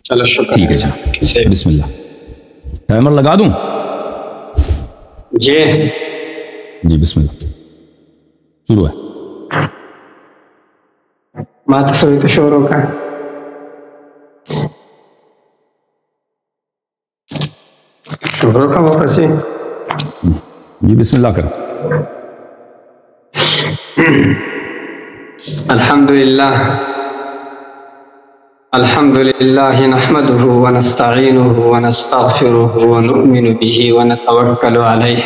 چلو شکر. ٹھیک ہے جناب، بسم اللہ. ٹائمر لگا دوں؟ جی بسم اللہ، شروع ہے. مات سوئی تو شور ہوگا. شور ہوگا واپس ہی. جی بسم اللہ کریں. الحمد لله نحمده ونستعينه ونستغفره ونؤمن به ونتوكل عليه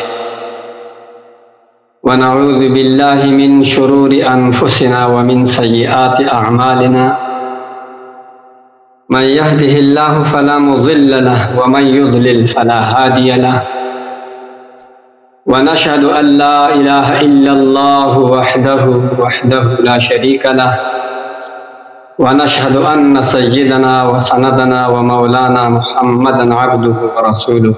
ونعوذ بالله من شرور أنفسنا ومن سيئات أعمالنا. من يهده الله فلا مضل له ومن يضلل فلا هادي له. ونشهد أن لا إله إلا الله وحده لا شريك له. ونشهد أن سيدنا وسندنا ومولانا محمدا عبده ورسوله.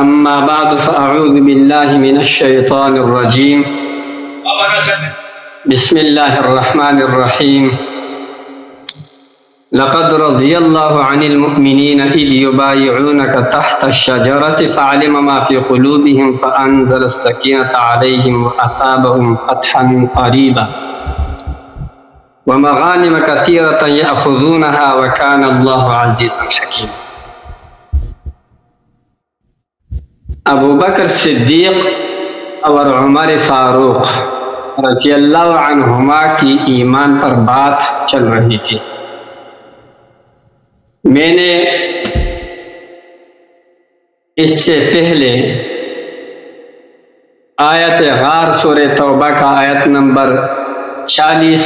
أما بعد فأعوذ بالله من الشيطان الرجيم. بسم الله الرحمن الرحيم. لقد رضي الله عن المؤمنين إذ يبايعونك تحت الشجرة فعلم ما في قلوبهم فأنزل السكينة عليهم وأثابهم فتحا قريبا ومغانم كثيرة يأخذونها وكان الله عزيزا حكيما. ابو بکر صدیق اور عمر فاروق رضی اللہ عنہما کی ایمان پر بات چل رہی تھی. میں نے اس سے پہلے آیت غار سورہ توبہ کا آیت نمبر 40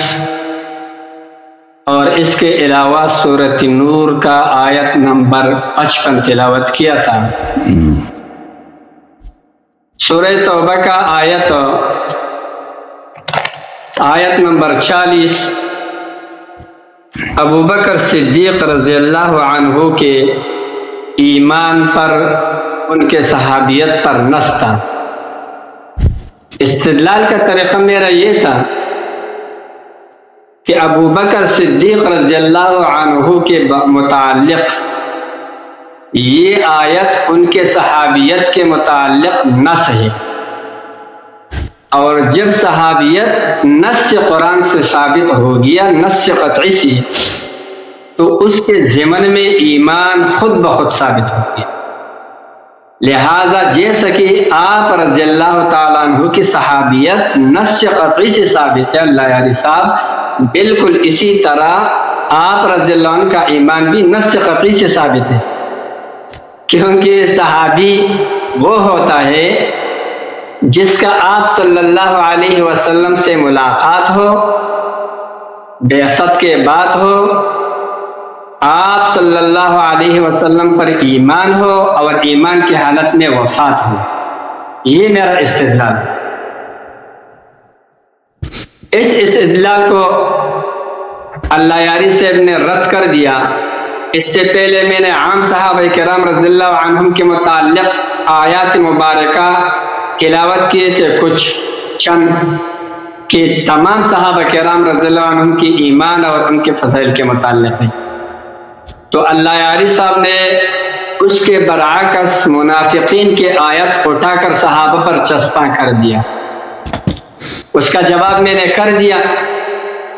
اور اس کے علاوہ سورۃ نور کا آیت نمبر 55 تلاوت کیا تھا. سورہ توبہ کا آیت نمبر 40 ابو بکر صدیق رضی اللہ عنہ کے ایمان پر، ان کے صحابیت پر نص تھا. استدلال کا طریقہ میرا یہ تھا کہ ابو بکر صدیق رضی اللہ عنہ کے متعلق یہ آیت ان کے صحابیت کے متعلق نص ہے، اور جب صحابیت نص قرآن سے ثابت ہو گیا، نص قطعی سے، تو اس کے ضمن میں ایمان خود بخود ثابت ہو گیا. لہذا جیسا کہ آپ رضی اللہ تعالیٰ عنہ کی صحابیت نص قطعی سے ثابت ہے اللہ یاری صاحب، بالکل اسی طرح آپ رضی اللہ عنہ کا ایمان بھی نص قطعی سے ثابت ہے. کیونکہ صحابی وہ ہوتا ہے جس کا آپ صلی اللہ علیہ وسلم سے ملاقات ہو، بعثت کے بعد ہو، آپ صلی اللہ علیہ وسلم پر ایمان ہو اور ایمان کی حالت میں وفات ہو. یہ میرا استدلال. اس استدلال کو اللہ یاری صاحب نے رد کر دیا. اس سے پہلے میں نے عام صحابہ کرام رضی اللہ عنہم کے متعلق آیات مبارکہ تلاوت کیے تھے کچھ چند، کہ تمام صحابہ کرام رضی اللہ عنہم کی ایمان اور ان کے فضائل کے متعلق ہے. تو اللہ یاری صاحب نے اس کے برعکس منافقین کے آیت اٹھا کر صحابہ پر چسپاں کر دیا. اس کا جواب میں نے کر دیا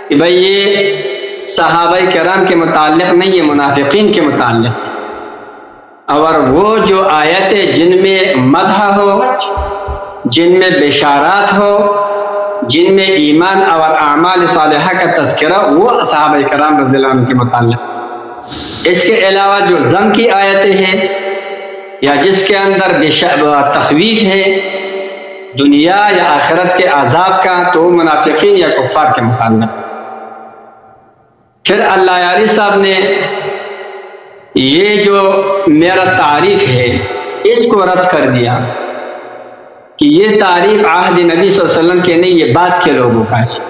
کہ بھئی یہ صحابہ کرام کے متعلق نہیں، یہ منافقین کے متعلق. اور وہ جو آیتیں جن میں مدح ہو، جن میں بشارات ہو، جن میں ایمان اور اعمال صالحہ کا تذکرہ، وہ صحابہ کرام رضی اللہ عنہ کے متعلق. اس کے علاوہ جو ذم کی آیتیں ہیں یا جس کے اندر تخویف ہے دنیا یا آخرت کے عذاب کا، تو وہ منافقین یا کفار کے متعلق. پھر اللہ یاری صاحب نے یہ جو میرا تعریف ہے اس کو رد کر دیا کہ یہ تعریف عہد نبی صلی اللہ علیہ وسلم کے نہیں، یہ بعد کے لوگوں کا ہے،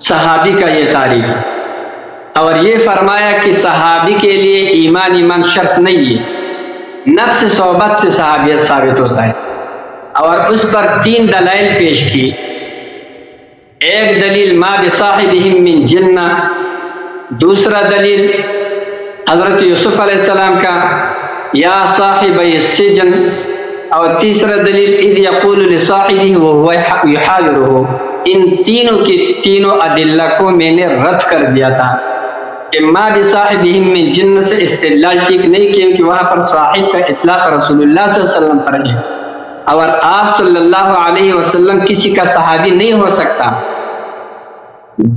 صحابی کا یہ تعریف. اور یہ فرمایا کہ صحابی کے لیے ایمان شرط نہیں ہے، نفس صحبت سے صحابیت ثابت ہوتا ہے. اور اس پر 3 دلائل پیش کی. ایک دلیل ما بصاحبہم من جنہ، دوسرا دلیل حضرت یوسف علیہ السلام کا یا صاحب السجن، اور تیسرا دلیل اذ یقول لصاحبہ وہو یحاورہ، ان تینوں کی تینوں ادلہ کو میں نے رد کر دیا تھا کہ ما بصاحبہم من جن سے استدلال ٹھیک نہیں، کیونکہ وہاں پر صاحب کا اطلاق رسول اللہ صلی اللہ علیہ وسلم پر ہے، اور آپ صلی اللہ علیہ وسلم کسی کا صحابی نہیں ہو سکتا۔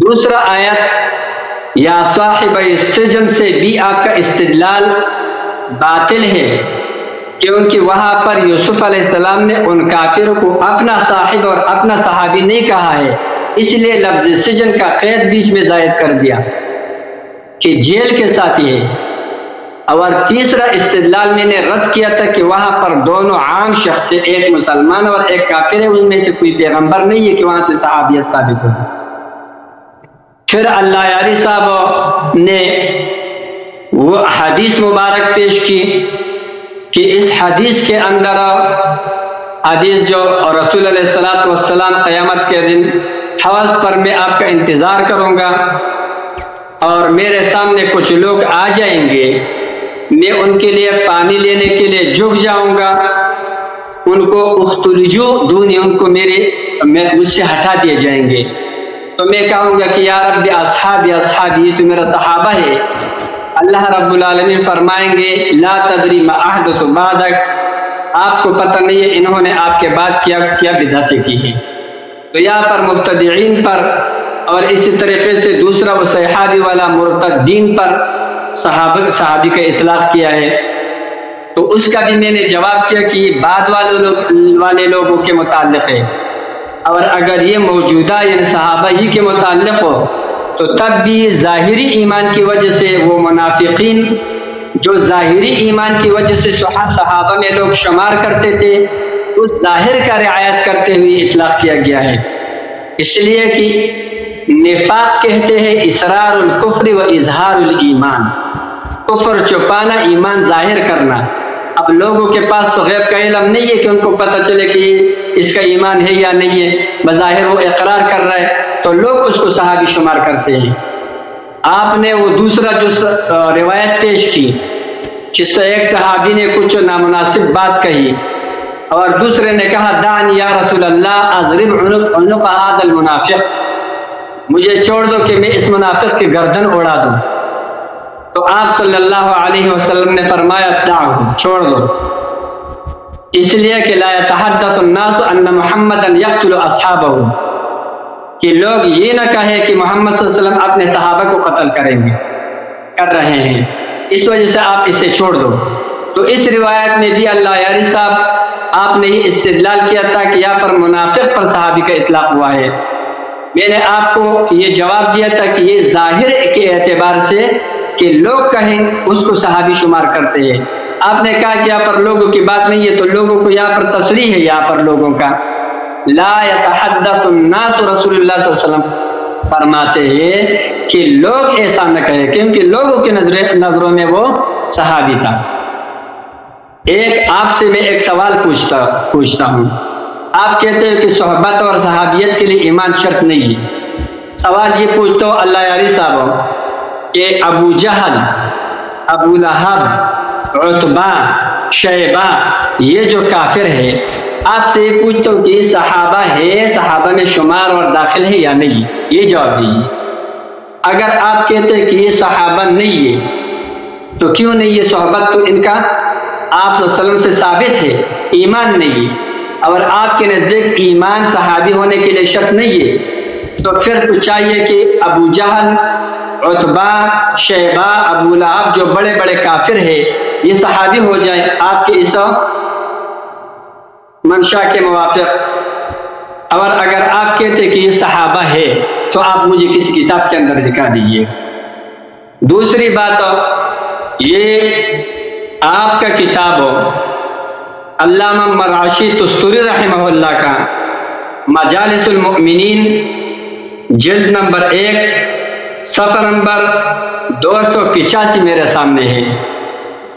دوسرا آیت یا صاحب السجن سے بھی آپ کا استدلال باطل ہے، کیونکہ وہاں پر یوسف علیہ السلام نے ان کافروں کو اپنا صاحب اور اپنا صحابی نہیں کہا ہے، اس لیے لفظ سجن کا قید بیچ میں زائد کر دیا کہ جیل کے ساتھ ہے۔ اور تیسرا استدلال میں نے رد کیا تھا کہ وہاں پر دونوں عام شخص سے، ایک مسلمان اور ایک کافر ہے، ان میں سے کوئی پیغمبر نہیں ہے کہ وہاں سے صحابیت ثابت ہو۔ پھر اللہ یاری صاحب نے وہ حدیث مبارک پیش کی کہ اس حدیث کے اندر حدیث جو رسول علیہ السلام قیامت کے دن حوض پر میں آپ کا انتظار کروں گا اور میرے سامنے کچھ لوگ آ جائیں گے، میں ان کے لیے پانی لینے کے لیے جھک جاؤں گا، ان کو اختلجو دونی، ان کو مجھ سے ہٹا دیے جائیں گے، تو میں کہوں گا کہ یا رب اصحابی اصحابی، یہ تو میرا صحابہ ہے۔ اللہ رب العالمین فرمائیں گے لا تدری ما احدث بعدک، آپ کو پتہ نہیں ہے انہوں نے آپ کے بعد کیا بدعتیں کی ہیں۔ تو یہاں پر مبتدعین پر اور اسی طریقے سے دوسرا وہ صحابی والا مرتدین پر صحابی کا اطلاق کیا ہے، تو اس کا بھی میں نے جواب کیا کہ یہ بعد والے لوگوں کے متعلق ہے، اور اگر یہ موجودہ یعنی صحابہ ہی کے متعلق ہو تو تب بھی ظاہری ایمان کی وجہ سے وہ منافقین جو ظاہری ایمان کی وجہ سے صحابہ میں لوگ شمار کرتے تھے، اس ظاہر کا رعایت کرتے ہوئے اطلاق کیا گیا ہے، اس لیے کہ نفاق کہتے ہیں اسرار الکفر و اظہار الایمان، کفر چھپانا، ایمان ظاہر کرنا۔ اب لوگوں کے پاس تو غیب کا علم نہیں ہے کہ ان کو پتہ چلے کہ اس کا ایمان ہے یا نہیں ہے، بظاہر وہ اقرار کر رہا ہے تو لوگ اس کو صحابی شمار کرتے ہیں۔ آپ نے وہ دوسرا جو روایت پیش کی جس سے ایک صحابی نے کچھ نامناسب بات کہی اور دوسرے نے کہا دعنی یا رسول اللہ اضرب عنق هذا المنافق، مجھے چھوڑ دو کہ میں اس منافق کی گردن اڑا دوں، تو آپ صلی اللہ علیہ وسلم نے فرمایا دعو، چھوڑ دو، اس لیے کہ لا يتحدث الناس ان محمدا يقتل اصحابہ، کہ لوگ یہ نہ کہیں کہ محمد صلی اللہ علیہ وسلم اپنے صحابہ کو قتل کر رہے ہیں، اس وجہ سے آپ اسے چھوڑ دو۔ تو اس روایت میں بھی اللہ یاری صاحب آپ نے یہ استدلال کیا تھا کہ یہاں پر منافق پر صحابی کا اطلاق ہوا ہے۔ میں نے آپ کو یہ جواب دیا تھا کہ یہ ظاہر کے اعتبار سے کہ لوگ کہیں اس کو صحابی شمار کرتے ہیں، آپ نے کہا کہ یہاں پر لوگوں کی بات نہیں ہے، تو لوگوں کو یہاں پر تصریح ہے، یہاں پر لوگوں کا لا يتحدث الناس، رسول اللہ صلی اللہ علیہ وسلم فرماتے ہیں کہ لوگ ایسا نہ کہیں، کیونکہ لوگوں کے نظروں میں وہ صحابی تھا۔ ایک آپ سے میں ایک سوال پوچھتا ہوں، آپ کہتے ہیں کہ صحبت اور صحابیت کے لیے ایمان شرط نہیں ہے، سوال یہ پوچھتا ہوں اللہ یاری صاحب کہ ابو جہل، ابو لہب، عتبہ، شیبہ، یہ جو کافر ہے، آپ سے یہ پوچھتا ہوں کہ یہ صحابہ ہے، صحابہ میں شمار اور داخل ہے یا نہیں، یہ جواب دیجیے۔ اگر آپ کہتے ہیں کہ یہ صحابہ نہیں ہے تو کیوں نہیں ہے؟ صحبت تو ان کا آپ صلی اللہ علیہ وسلم سے ثابت ہے، ایمان نہیں ہے، اور آپ کے نزدیک ایمان صحابی ہونے کے لیے شرط نہیں ہے، تو پھر تو چاہیے کہ ابو جہل، عتبہ، شیبہ، ابو لہب جو بڑے بڑے کافر ہیں یہ صحابی ہو جائیں آپ کے اس منشا کے موافق۔ اور اگر آپ کہتے کہ یہ صحابہ ہے تو آپ مجھے کسی کتاب کے اندر دکھا دیجئے۔ دوسری بات، یہ آپ کا کتاب ہو علامہ مرعشی تستوری رحمہ اللہ کا مجالس المؤمنین، جلد نمبر 1 صفحہ نمبر 285 میرے سامنے ہے۔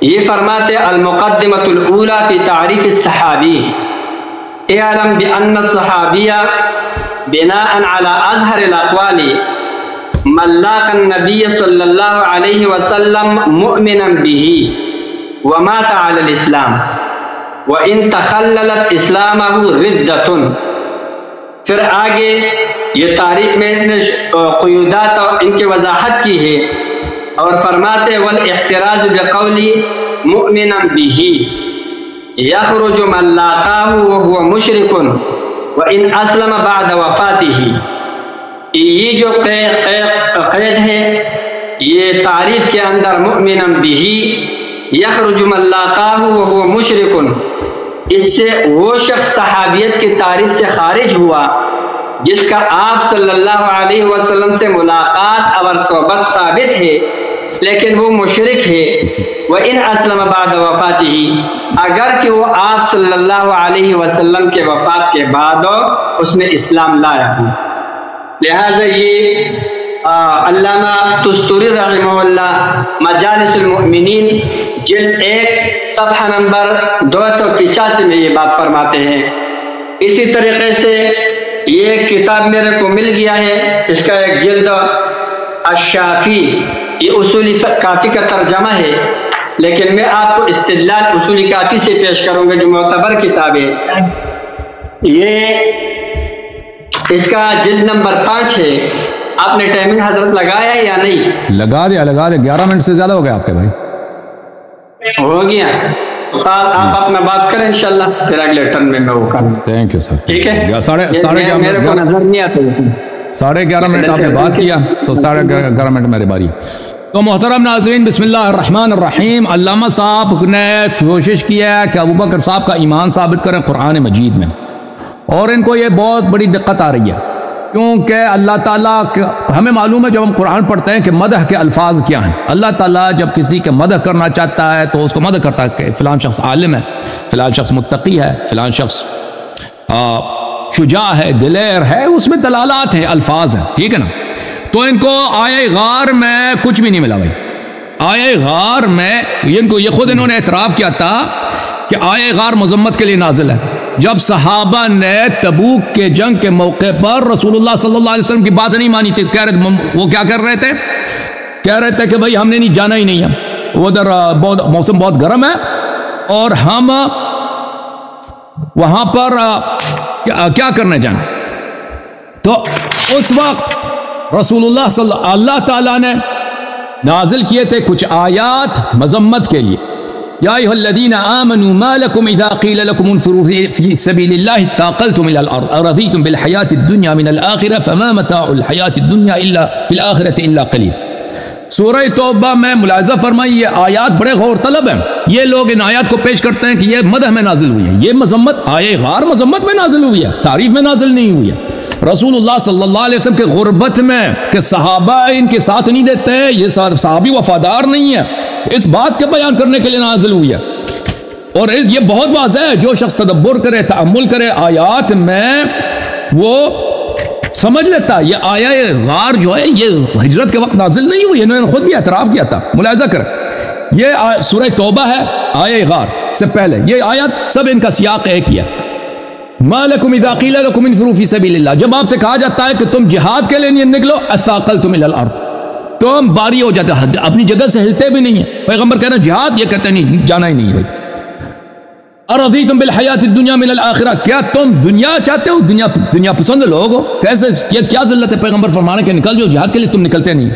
یہ فرماتے المقدمۃ الاولی فی تعریف الصحابی، اعلم بان الصحابیہ بناء علی اظہر الاقوال من لاق النبی صلی اللہ علیہ وسلم مؤمنا به ومات علی الاسلام وان تخللت اسلامہ ردۃ. پھر آگے یہ تاریخ میں اس نے قیودات اور ان کی وضاحت کی ہے اور فرماتے والاحتراز بقول مؤمنا به یخرج من لاقاہ وهو مشرک وان اسلم بعد وفاتہ. یہ جو قید ہے یہ تعریف کے اندر مؤمنا به یخرج من لاقاہ وهو مشرک، اس سے وہ شخص صحابیت کی تعریف سے خارج ہوا جس کا آپ صلی اللہ علیہ وسلم سے ملاقات اور صحبت ثابت ہے لیکن وہ مشرک ہے. وَإِنْ أَسْلَمَ بَعْدَ وَفَاتِهِ، اگرچہ وہ آپ صلی اللہ علیہ وسلم کے وفات کے بعد اس نے اسلام لایا ہے. لہذا یہ علامہ تستوری رحمہ اللہ مجالس المؤمنین جلد 1 صفحہ نمبر 285 میں یہ بات فرماتے ہیں. اسی طریقے سے یہ کتاب میرے کو مل گیا ہے، اس کا ایک جلد الشافی، یہ اصول کافی کا ترجمہ ہے لیکن میں آپ کو استدلال اصول کافی سے پیش کروں گا جو معتبر کتاب ہے. یہ اس کا جلد نمبر 5 ہے. آپ نے ٹائمنگ حضرت لگایا ہے یا نہیں؟ لگا دیا 11 منٹ سے زیادہ ہو گیا آپ کے بھائی. ہو گیا تو آپ اپنا بات کریں انشاءاللہ، پھر اگلے ٹرن میں وہ کروں. تھینک یو سر. ٹھیک ہے، میرے کو نظر نہیں آتا. 11:30 منٹ آپ نے بات کیا تو 11:30 منٹ میری باری. تو محترم ناظرین، بسم اللہ الرحمن الرحیم. علامہ صاحب نے کوشش کیا ہے کہ ابوبکر صاحب کا ایمان ثابت کریں قرآن مجید میں، اور ان کو یہ بہت بڑی دقت آ رہی ہے کیونکہ اللہ تعالیٰ ہمیں معلوم ہے جب ہم قرآن پڑھتے ہیں کہ مدح کے الفاظ کیا ہیں. اللہ تعالیٰ جب کسی کے مدح کرنا چاہتا ہے تو اس کو مدح کرتا ہے کہ فلان شخص عالم ہے، فلان شخص متقی ہے، فلان شخص شجاع ہے، دلیر ہے. اس میں دلالات ہیں، الفاظ ہیں، ٹھیک ہے نا. تو ان کو آیہ غار میں کچھ بھی نہیں ملا بھائی. آیہ غار میں ان کو یہ خود انہوں نے اعتراف کیا تھا کہ آیہ غار مذمت کے لیے نازل ہے. جب صحابہ نے تبوک کے جنگ کے موقع پر رسول اللہ صلی اللہ علیہ وسلم کی بات نہیں مانی تھی، وہ کیا کر رہے تھے؟ کہہ رہے تھے کہ بھائی ہم نے نہیں جانا ہی نہیں ہے، ادھر موسم بہت گرم ہے اور ہم وہاں پر کیا کرنے جائیں. تو اس وقت رسول اللہ تعالیٰ نے نازل کیے تھے کچھ آیات مذمت کے لیے. یا ایھا الذین آمنوا ما لکم اذا قیل لکم انفروا فی سبیل اللہ ثاقلتم الی الارض ارضیتم بالحیاۃ الدنیا من الآخرہ فما متاع الحیاۃ الدنیا الا فی الآخرۃ الا قلیل. سورہ توبہ میں ملاحظہ فرمائی یہ آیات بڑے غور طلب ہیں. یہ لوگ ان آیات کو پیش کرتے ہیں کہ یہ مدح میں نازل ہوئی ہے. یہ مذمت آیہ غار مذمت میں نازل ہوئی ہے، تعریف میں نازل نہیں ہوئی ہے. رسول اللہ صلی اللہ علیہ وسلم کے غربت میں کہ صحابہ ان کے ساتھ نہیں دیتے، یہ صحابی وفادار نہیں ہے، اس بات کے بیان کرنے کے لیے نازل ہوئی ہے. اور یہ بہت واضح ہے، جو شخص تدبر کرے، تأمل کرے آیات میں وہ سمجھ لیتا. یہ آیہ غار جو ہے یہ ہجرت کے وقت نازل نہیں ہوئی، انہوں نے خود بھی اعتراف کیا تھا. ملاحظہ کریں، یہ سورہ توبہ ہے، آیہ غار سے پہلے یہ آیات سب ان کا سیاق ایک ہی ہے. ما لکم اذا قیل لکم انفروا فی سبیل اللہ، جب آپ سے کہا جاتا ہے کہ تم جہاد کے لیے نکلو، اثاقلتم الی الارض، تم باری ہو جاتے، اپنی جگہ سے ہلتے بھی نہیں ہیں. پیغمبر کہنا جہاد، یہ کہتے نہیں جانا ہی نہیں ہے. ارضیتم بالحیات الدنیا من الآخرہ، کیا تم دنیا چاہتے ہو، دنیا پسند لوگ ہو؟ کیسے کیا ذلت ہے پیغمبر فرمانے کہ نکل جو جہاد کے لیے، تم نکلتے نہیں.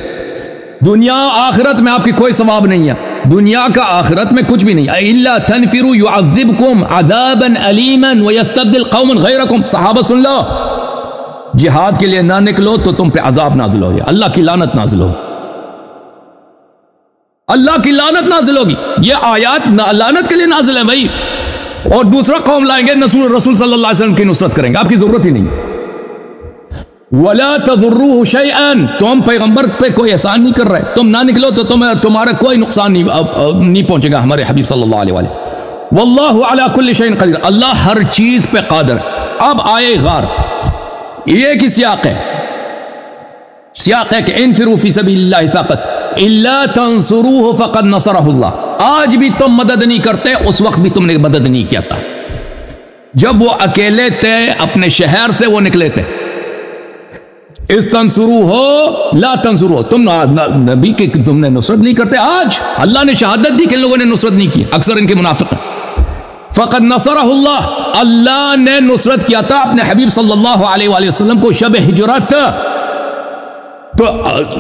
دنیا آخرت میں آپ کی کوئی ثواب نہیں ہے، دنیا کا آخرت میں کچھ بھی نہیں. الا تنفروا يعذبكم عذابا الیما ويستبدل قوما غیرکم. صحابہ سن لو، جہاد کے لیے نہ نکلو تو تم پہ عذاب نازل ہوگی، اللہ کی لعنت نازل ہوگی، اللہ کی لعنت نازل ہوگی. یہ آیات لعنت کے لیے نازل ہے بھائی. اور دوسرا قوم لائیں گے رسول صلی اللہ علیہ وسلم کی نصرت کریں گے، آپ کی ضرورت ہی نہیں. وَلَا تَضُرُّهُ شَيْئًا، تم پیغمبر پہ کوئی احسان نہیں کر رہے، تم نہ نکلو تو تمہارا کوئی نقصان نہیں پہنچے گا ہمارے حبیب صلی اللہ علیہ وآلہ. وَاللَّهُ عَلَى كُلِّ شَيْءٍ قَدِيرٌ، اللہ ہر چیز پہ قادر. اب آئے غار، یہ کی سیاق ہے، سیاق ہے کہ انفروا فی سبیل اللہ ثاقت الا تنصروه فقد نصرہ اللہ. آج بھی تم مدد نہیں کرتے، اس وقت بھی تم نے مدد نہیں کیا تھا. جب وہ اکیلے تھے، اپنے شہر سے وہ نکلے تھے، اس تنصرو ہو لا تنصرو ہو، تم نبی کی تم نے نصرت نہیں کرتے. آج اللہ نے شہادت دی کہ ان لوگوں نے نصرت نہیں کی، اکثر ان کے منافق ہیں. فقد نصرہ اللہ، اللہ نے نصرت کیا تھا اپنے حبیب صلی اللہ علیہ وآلہ وسلم کو شب ہجرت. تو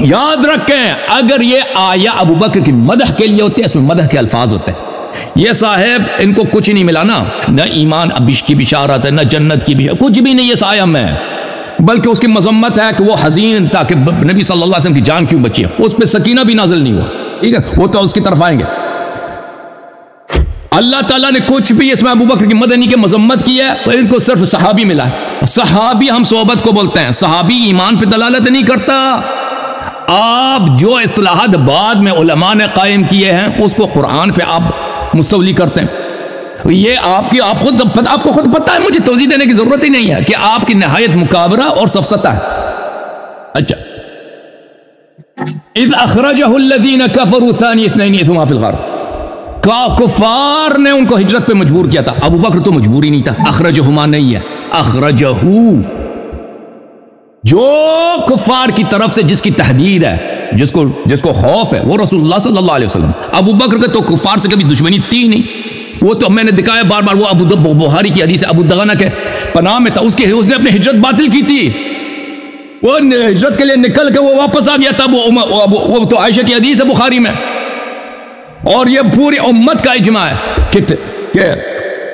یاد رکھیں اگر یہ آیا ابو بکر کی مدح کے لیے ہوتے ہیں، اس میں مدح کے الفاظ ہوتے ہیں. یہ صاحب ان کو کچھ نہیں ملا نا، نہ ایمان ابش کی بشارت ہے، نہ جنت کی بشارت، کچھ بھی نہیں اس آیا میں، بلکہ اس کی مذمت ہے کہ وہ حزین تھا کہ نبی صلی اللہ علیہ وسلم کی جان کیوں بچی ہے. اس پہ سکینہ بھی نازل نہیں ہوا، ٹھیک ہے، وہ تو اس کی طرف آئیں گے. اللہ تعالیٰ نے کچھ بھی اس میں ابو بکر کی مدد نہیں کی، مذمت کی ہے، ان کو صرف صحابی ملا ہے. صحابی ہم صحبت کو بولتے ہیں، صحابی ایمان پہ دلالت نہیں کرتا. آپ جو اصطلاحات بعد میں علماء نے قائم کیے ہیں اس کو قرآن پہ آپ مستولی کرتے ہیں. یہ آپ کو خود پتہ ہے، مجھے توضیح دینے کی ضرورت ہی نہیں ہے کہ آپ کی نہایت مکابرہ اور سفسطہ ہے. اچھا، اذ اخرجہ الذین کفروا ثانی اثنین اذ ہما فی الغار، کفار نے ان کو ہجرت پہ مجبور کیا تھا. ابو بکر تو مجبور ہی نہیں تھا، اخرجہما نہیں ہے، اخرجہ. جو کفار کی طرف سے جس کی تحدید ہے، جس کو خوف ہے، وہ رسول اللہ صلی اللہ علیہ وسلم. ابو بکر کے تو کفار سے کبھی دشمنی تھی نہیں. وہ تو میں نے دکھایا بار بار، وہ بخاری کی حدیث ابو دغنہ کے پناہ میں تھا، اس نے اپنی ہجرت باطل کی تھی. وہ ہجرت کے لیے نکل کے وہ واپس آ گیا تھا. وہ تو عائشہ کی حدیث ہے بخاری میں، اور یہ پوری امت کا اجماع ہے کہ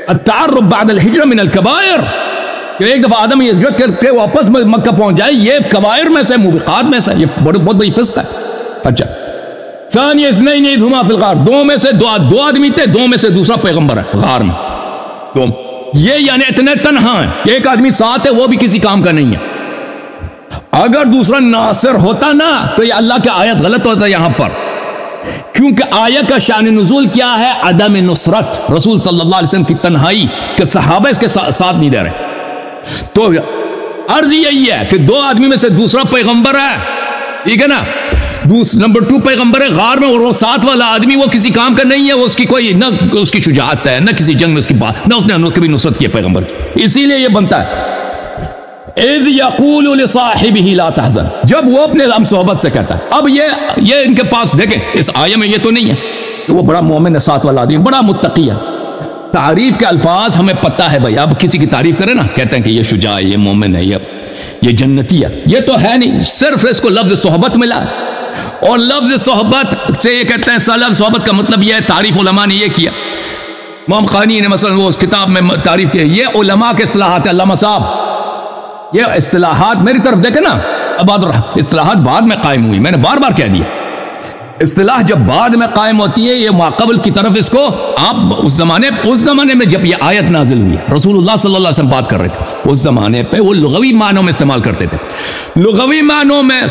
التعرب بعد الہجرہ من الکبائر، کہ ایک دفعہ آدم ہجرت کر کے واپس مکہ پہنچ جائے، یہ کبائر میں سے، موبقات میں سے، یہ بہت بڑی فسق ہے. اچھا، ثانی اثنین اذ ہما فی الغار، دو میں سے دو آدمی تھے، دو میں سے دوسرا پیغمبر ہے غار میں. دو یہ یعنی اتنے تنہا ہیں، ایک آدمی ساتھ ہے وہ بھی کسی کام کا نہیں ہے. اگر دوسرا ناصر ہوتا نا تو یہ اللہ کی آیت غلط ہوتا یہاں پر، کیونکہ آیت کا شان نزول کیا ہے؟ عدم نصرت، رسول صلی اللہ علیہ وسلم کی تنہائی، کہ صحابہ اس کے ساتھ نہیں دے رہے. تو عرض یہی ہے کہ دو آدمی میں سے دوسرا پیغمبر ہے، ٹھیک ہے نا، نمبر 2 پیغمبر ہے غار میں، اور وہ ساتھ والا آدمی وہ کسی کام کا نہیں ہے، وہ اس کی کوئی نہ اس کی شجاعت ہے، نہ کسی جنگ میں اس کی بات، نہ اس نے کبھی نصرت کی پیغمبر کی. اسی لیے یہ بنتا ہے اذ یقول لصاحبہ لا تحزن، جب وہ اپنے ہم صحبت سے کہتا ہے. اب یہ ان کے پاس دیکھیں اس آیہ میں یہ تو نہیں ہے کہ وہ بڑا مومن ہے، ساتھ والا آدمی بڑا متقی ہے. تعریف کے الفاظ ہمیں پتہ ہے بھائی. اب کسی کی تعریف کرے نا، کہتے ہیں کہ یہ شجاع ہے، یہ مومن ہے، یہ جنتی ہے، یہ تو ہے نہیں، صرف اس کو لفظ صحبت ملا. اور لفظ صحبت سے یہ کہتے ہیں، لفظ صحبت کا مطلب یہ ہے، تعریف علماء نے یہ کیا. امام خانی نے مثلا وہ اس کتاب میں تعریف کی، یہ علماء کے اصطلاحات ہیں. علامہ صاحب یہ اصطلاحات میری طرف دیکھیں نا، عباد الرحمن، اصطلاحات بعد میں قائم ہوئی، میں نے بار بار کہہ دیا. اصطلاح جب بعد میں قائم ہوتی ہے، یہ ماقبل کی طرف اس کو آپ اس زمانے میں جب یہ آیت نازل ہوئی، رسول اللہ صلی اللہ علیہ وسلم بات کر رہے تھے، اس زمانے پہ وہ لغوی معنوں میں استعمال کرتے تھے. لغوی معنوں میں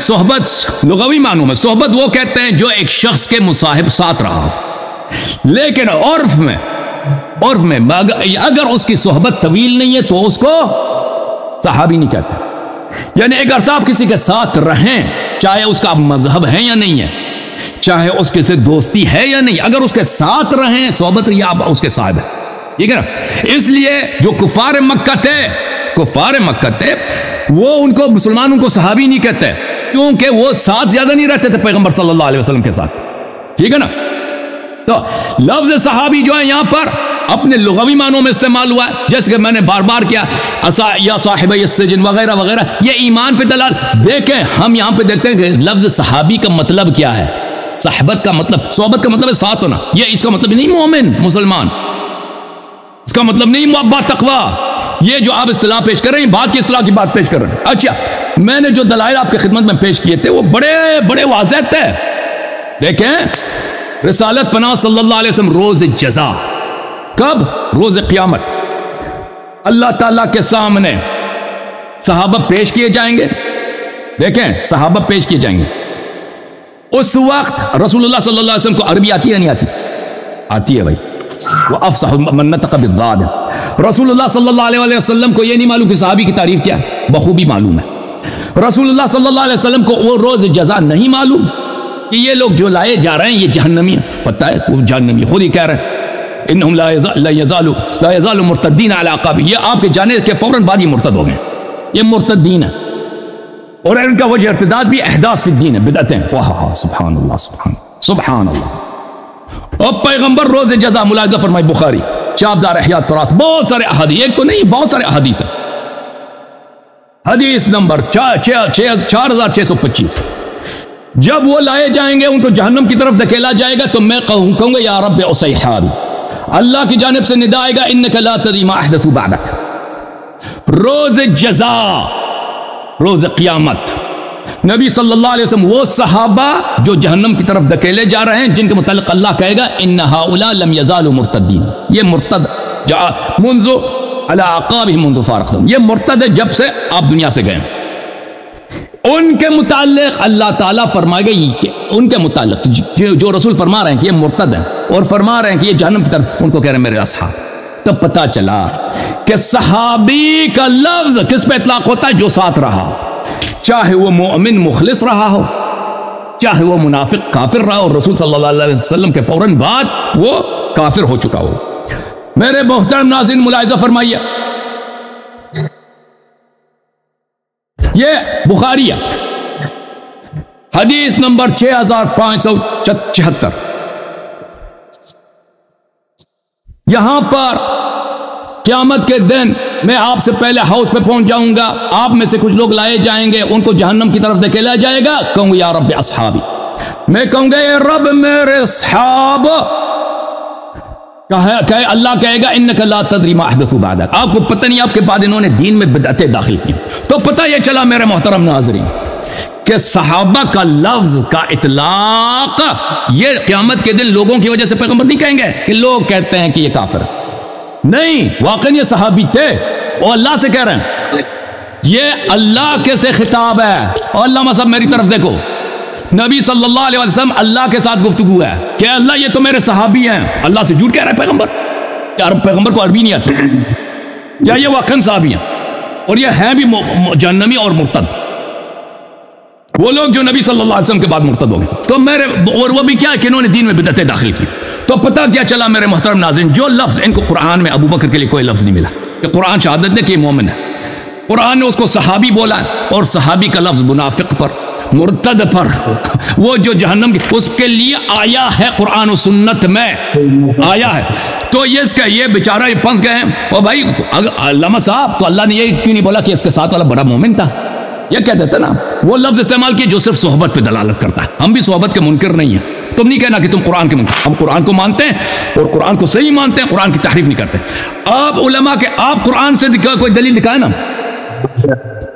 صحبت وہ کہتے ہیں جو ایک شخص کے مصاحب ساتھ رہا ہو. لیکن عرف میں اگر اس کی صحبت طویل نہیں ہے تو اس کو صحابی نہیں کہتے. یعنی اگر صاحب کسی کے ساتھ رہیں، چاہے اس کا مذہب ہے یا نہیں ہے، چاہے اس کے سے دوستی ہے یا نہیں، اگر اس کے ساتھ رہیں صحبت یا اس کے صاحب ہے، ٹھیک ہے نا. اس لیے جو کفار مکہ تھے وہ ان کو مسلمانوں کو صحابی نہیں کہتے، کیونکہ وہ ساتھ زیادہ نہیں رہتے تھے پیغمبر صلی اللہ علیہ وسلم کے ساتھ، ٹھیک ہے نا. تو لفظ صحابی جو ہے یہاں پر اپنے لغوی معنوں میں استعمال ہوا ہے، جیسے کہ میں نے بار بار کیا، یا صاحب السجن وغیرہ وغیرہ، یہ ایمان پہ دلال. دیکھیں ہم یہاں پہ دیکھتے ہیں کہ لفظ صحابی کا مطلب کیا ہے. صحبت کا مطلب ہے ساتھ ہونا. یہ اس کا مطلب نہیں مومن مسلمان، اس کا مطلب نہیں محبہ تقوی. یہ جو آپ اصطلاح پیش کر رہے ہیں، بعد کی اصطلاح کی بات پیش کر رہے ہیں. اچھا، میں نے جو دلائل آپ کی خدمت میں پیش کیے تھے وہ بڑے واضح تھے. دیکھیں رسالت پناہ صلی اللہ علیہ وسلم روز جزا، کب؟ روز قیامت. اللہ تعالیٰ کے سامنے صحابہ پیش کیے جائیں گے. دیکھیں صحابہ پیش کیے جائیں گے. اس وقت رسول اللہ صلی اللہ علیہ وسلم کو عربی آتی ہے نہیں آتی؟ آتی ہے بھائی. وہ افصح من نطق بالضاد. رسول اللہ صلی اللہ علیہ وسلم کو یہ نہیں معلوم کہ صحابی کی تعریف کیا ہے؟ بخوبی معلوم ہے. رسول اللہ صلی اللہ علیہ وسلم کو وہ روز جزا نہیں معلوم کہ یہ لوگ جو لائے جا رہے ہیں یہ جہنمی ہیں. پتہ ہے وہ جہنمی، خود ہی کہہ رہے ہیں انہم لا یزال مرتدین علی اعقابہم. یہ آپ کے جانے کے فوراً بعد یہ مرتد ہو گئے، یہ مرتدین ہیں. اور ان کا وجہ ارتداد بھی احداث فی الدین ہے، بدعتیں. واہ سبحان اللہ سبحان اللہ. اور پیغمبر روز جزا ملاحظہ فرمائے بخاری چابدار احیاء تراث، بہت سارے احادیث، ایک تو نہیں بہت سارے احادیث ہیں. حدیث نمبر 4625، جب وہ لائے جائیں گے ان کو جہنم کی طرف دھکیلا جائے گا تو میں کہوں گا یا رب اصیحابی، اللہ کی جانب سے ندا آئے گا انک لا تدری ما احدثوا بعدک. روز جزا، روز قیامت، نبی صلی اللہ علیہ وسلم وہ صحابہ جو جہنم کی طرف دھکیلے جا رہے ہیں جن کے متعلق اللہ کہے گا ان هؤلاء لم يزالوا مرتدین، یہ مرتد منذ علی اعقابهم منذ فارقتهم، یہ مرتد ہے جب سے آپ دنیا سے گئے. ان کے متعلق اللہ تعالیٰ فرمائے گا کہ ان کے متعلق جو رسول فرما رہے ہیں کہ یہ مرتد ہیں اور فرما رہے ہیں کہ یہ جہنم کی طرف، ان کو کہہ رہے ہیں میرے اصحاب. تب پتا چلا کہ صحابی کا لفظ کس پہ اطلاق ہوتا ہے؟ جو ساتھ رہا، چاہے وہ مومن مخلص رہا ہو، چاہے وہ منافق کافر رہا ہو، اور رسول صلی اللہ علیہ وسلم کے فوراً بعد وہ کافر ہو چکا ہو. میرے محترم ناظرین ملاحظہ فرمائیے، یہ بخاری ہے، حدیث نمبر 6576. یہاں پر قیامت کے دن میں آپ سے پہلے ہاؤس پہ پہنچ جاؤں گا، آپ میں سے کچھ لوگ لائے جائیں گے، ان کو جہنم کی طرف دھکیلا جائے گا. کہوں گا یا رب اصحابی، میں کہوں گا اے رب میرے اصحاب. اللہ کہے گا انک لا تدری ما احدثوا بعدک، آپ کو پتہ نہیں آپ کے بعد انہوں نے دین میں بدعتیں داخل کی. تو پتہ یہ چلا میرے محترم ناظرین کہ صحابہ کا لفظ کا اطلاق یہ قیامت کے دن لوگوں کی وجہ سے پیغمبر نہیں کہیں گے کہ لوگ کہتے ہیں کہ یہ کافر ہے. نہیں، واقعی یہ صحابی تھے اور اللہ سے کہہ رہے ہیں، یہ اللہ کے سے خطاب ہے. اور علامہ صاحب میری طرف دیکھو، نبی صلی اللہ علیہ وسلم اللہ کے ساتھ گفتگو ہے کہ اللہ یہ تو میرے صحابی ہیں. اللہ سے جھوٹ کہہ رہا ہے پیغمبر؟ کیا پیغمبر کو عربی نہیں آتی؟ کیا یہ واقعاً صحابی ہیں اور یہ ہیں بھی جہنمی اور مرتد، وہ لوگ جو نبی صلی اللہ علیہ وسلم کے بعد مرتد ہو گئے؟ تو میرے اور وہ بھی کیا ہے کہ انہوں نے دین میں بدعتیں داخل کی. تو پتہ کیا چلا میرے محترم ناظرین، جو لفظ ان کو قرآن میں ابو بکر کے لیے کوئی لفظ نہیں ملا کہ قرآن شہادت دے کہ یہ مومن ہے، قرآن نے اس کو صحابی بولا ہے، اور صحابی کا لفظ منافق پر، مرتد پر، وہ جو جہنم کی، اس کے لیے آیا ہے قرآن و سنت میں آیا ہے. تو یہ اس کا یہ بیچارہ یہ پھنس گئے ہیں. اور بھائی علامہ صاحب تو اللہ نے یہ کیوں نہیں بولا کہ اس کے ساتھ والا بڑا مومن تھا؟ یہ کہہ دیتا نا، وہ لفظ استعمال کیے جو صرف صحبت پہ دلالت کرتا ہے. ہم بھی صحبت کے منکر نہیں ہیں، تم نہیں کہنا کہ تم قرآن کے منکر، ہم قرآن کو مانتے ہیں اور قرآن کو صحیح مانتے ہیں، قرآن کی تحریف نہیں کرتے. آپ علماء کے، آپ قرآن سے کوئی دلیل دکھائے نا،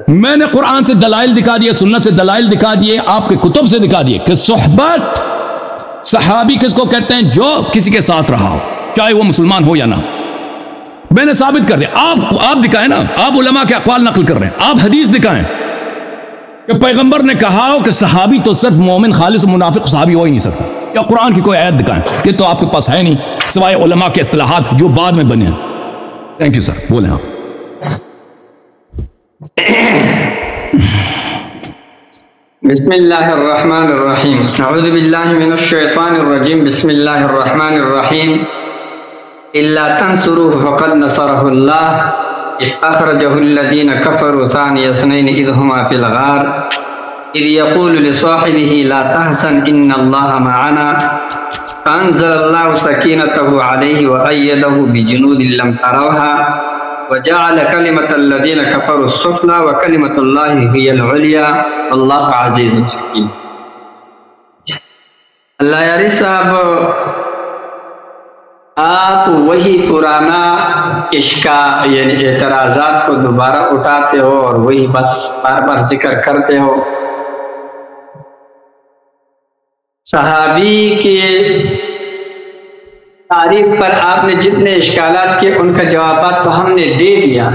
میں نے قرآن سے دلائل دکھا دیے، سنت سے دلائل دکھا دیے، آپ کے کتب سے دکھا دیے کہ صحبت صحابی کس کو کہتے ہیں؟ جو کسی کے ساتھ رہا ہو، چاہے وہ مسلمان ہو یا نہ. میں نے ثابت کر دیا. آپ دکھائیں نا، آپ علماء کے اقوال نقل کر رہے ہیں، آپ حدیث دکھائیں کہ پیغمبر نے کہا ہو کہ صحابی تو صرف مومن خالص منافق صحابی ہو ہی نہیں سکتا. یا قرآن کی کوئی آیت دکھائیں، یہ تو آپ کے پاس ہے نہیں سوائے علماء کے اصطلاحات جو بعد میں بنے ہیں. تھینک یو سر، بولیں آپ. بسم اللہ الرحمن الرحیم. اعوذ باللہ من الشیطان الرجیم. بسم اللہ الرحمن الرحیم. الا تنصروه فقد نصره الله اذ اخرجه الذين كفروا ثاني اثنين اذ هما في الغار اذ يقول لصاحبه لا تحزن ان الله معنا فانزل الله سكينته عليه وايده بجنود لم تروها وجعل كلمة الذين كفروا السفلى وكلمة الله هي العليا والله عزيز حكيم. اللہ یاری صاحب، آپ وہی پرانا یعنی اعتراضات کو دوبارہ اٹھاتے ہو اور وہی بس بار بار ذکر کرتے ہو. صحابی کے تعریف پر آپ نے جتنے اشکالات کیے ان کا جوابات تو ہم نے دے دیا.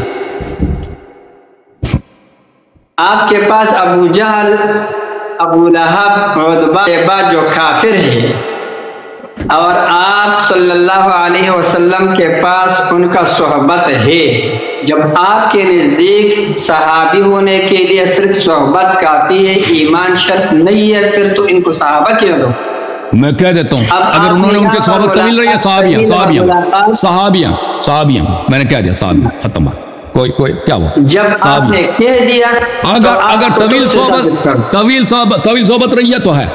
آپ کے پاس ابو جہل، ابو لہب، عتبہ جو کافر ہے، اور آپ صلی اللہ علیہ وسلم کے پاس ان کا صحبت ہے. جب آپ کے نزدیک صحابی ہونے کے لیے صرف صحبت کافی ہے، ایمان شرط نہیں ہے، پھر تو ان کو صحابہ کیوں دو؟ میں کہہ دیتا ہوں، اگر انہوں نے ان کے صحابت طویل رہی ہے، صحابیاں میں نے کہہ دیا صحابیاں ختم. کوئی کیا ہوا؟ جب آپ نے کہہ دیا اگر طویل صحبت رہی ہے تو ہے.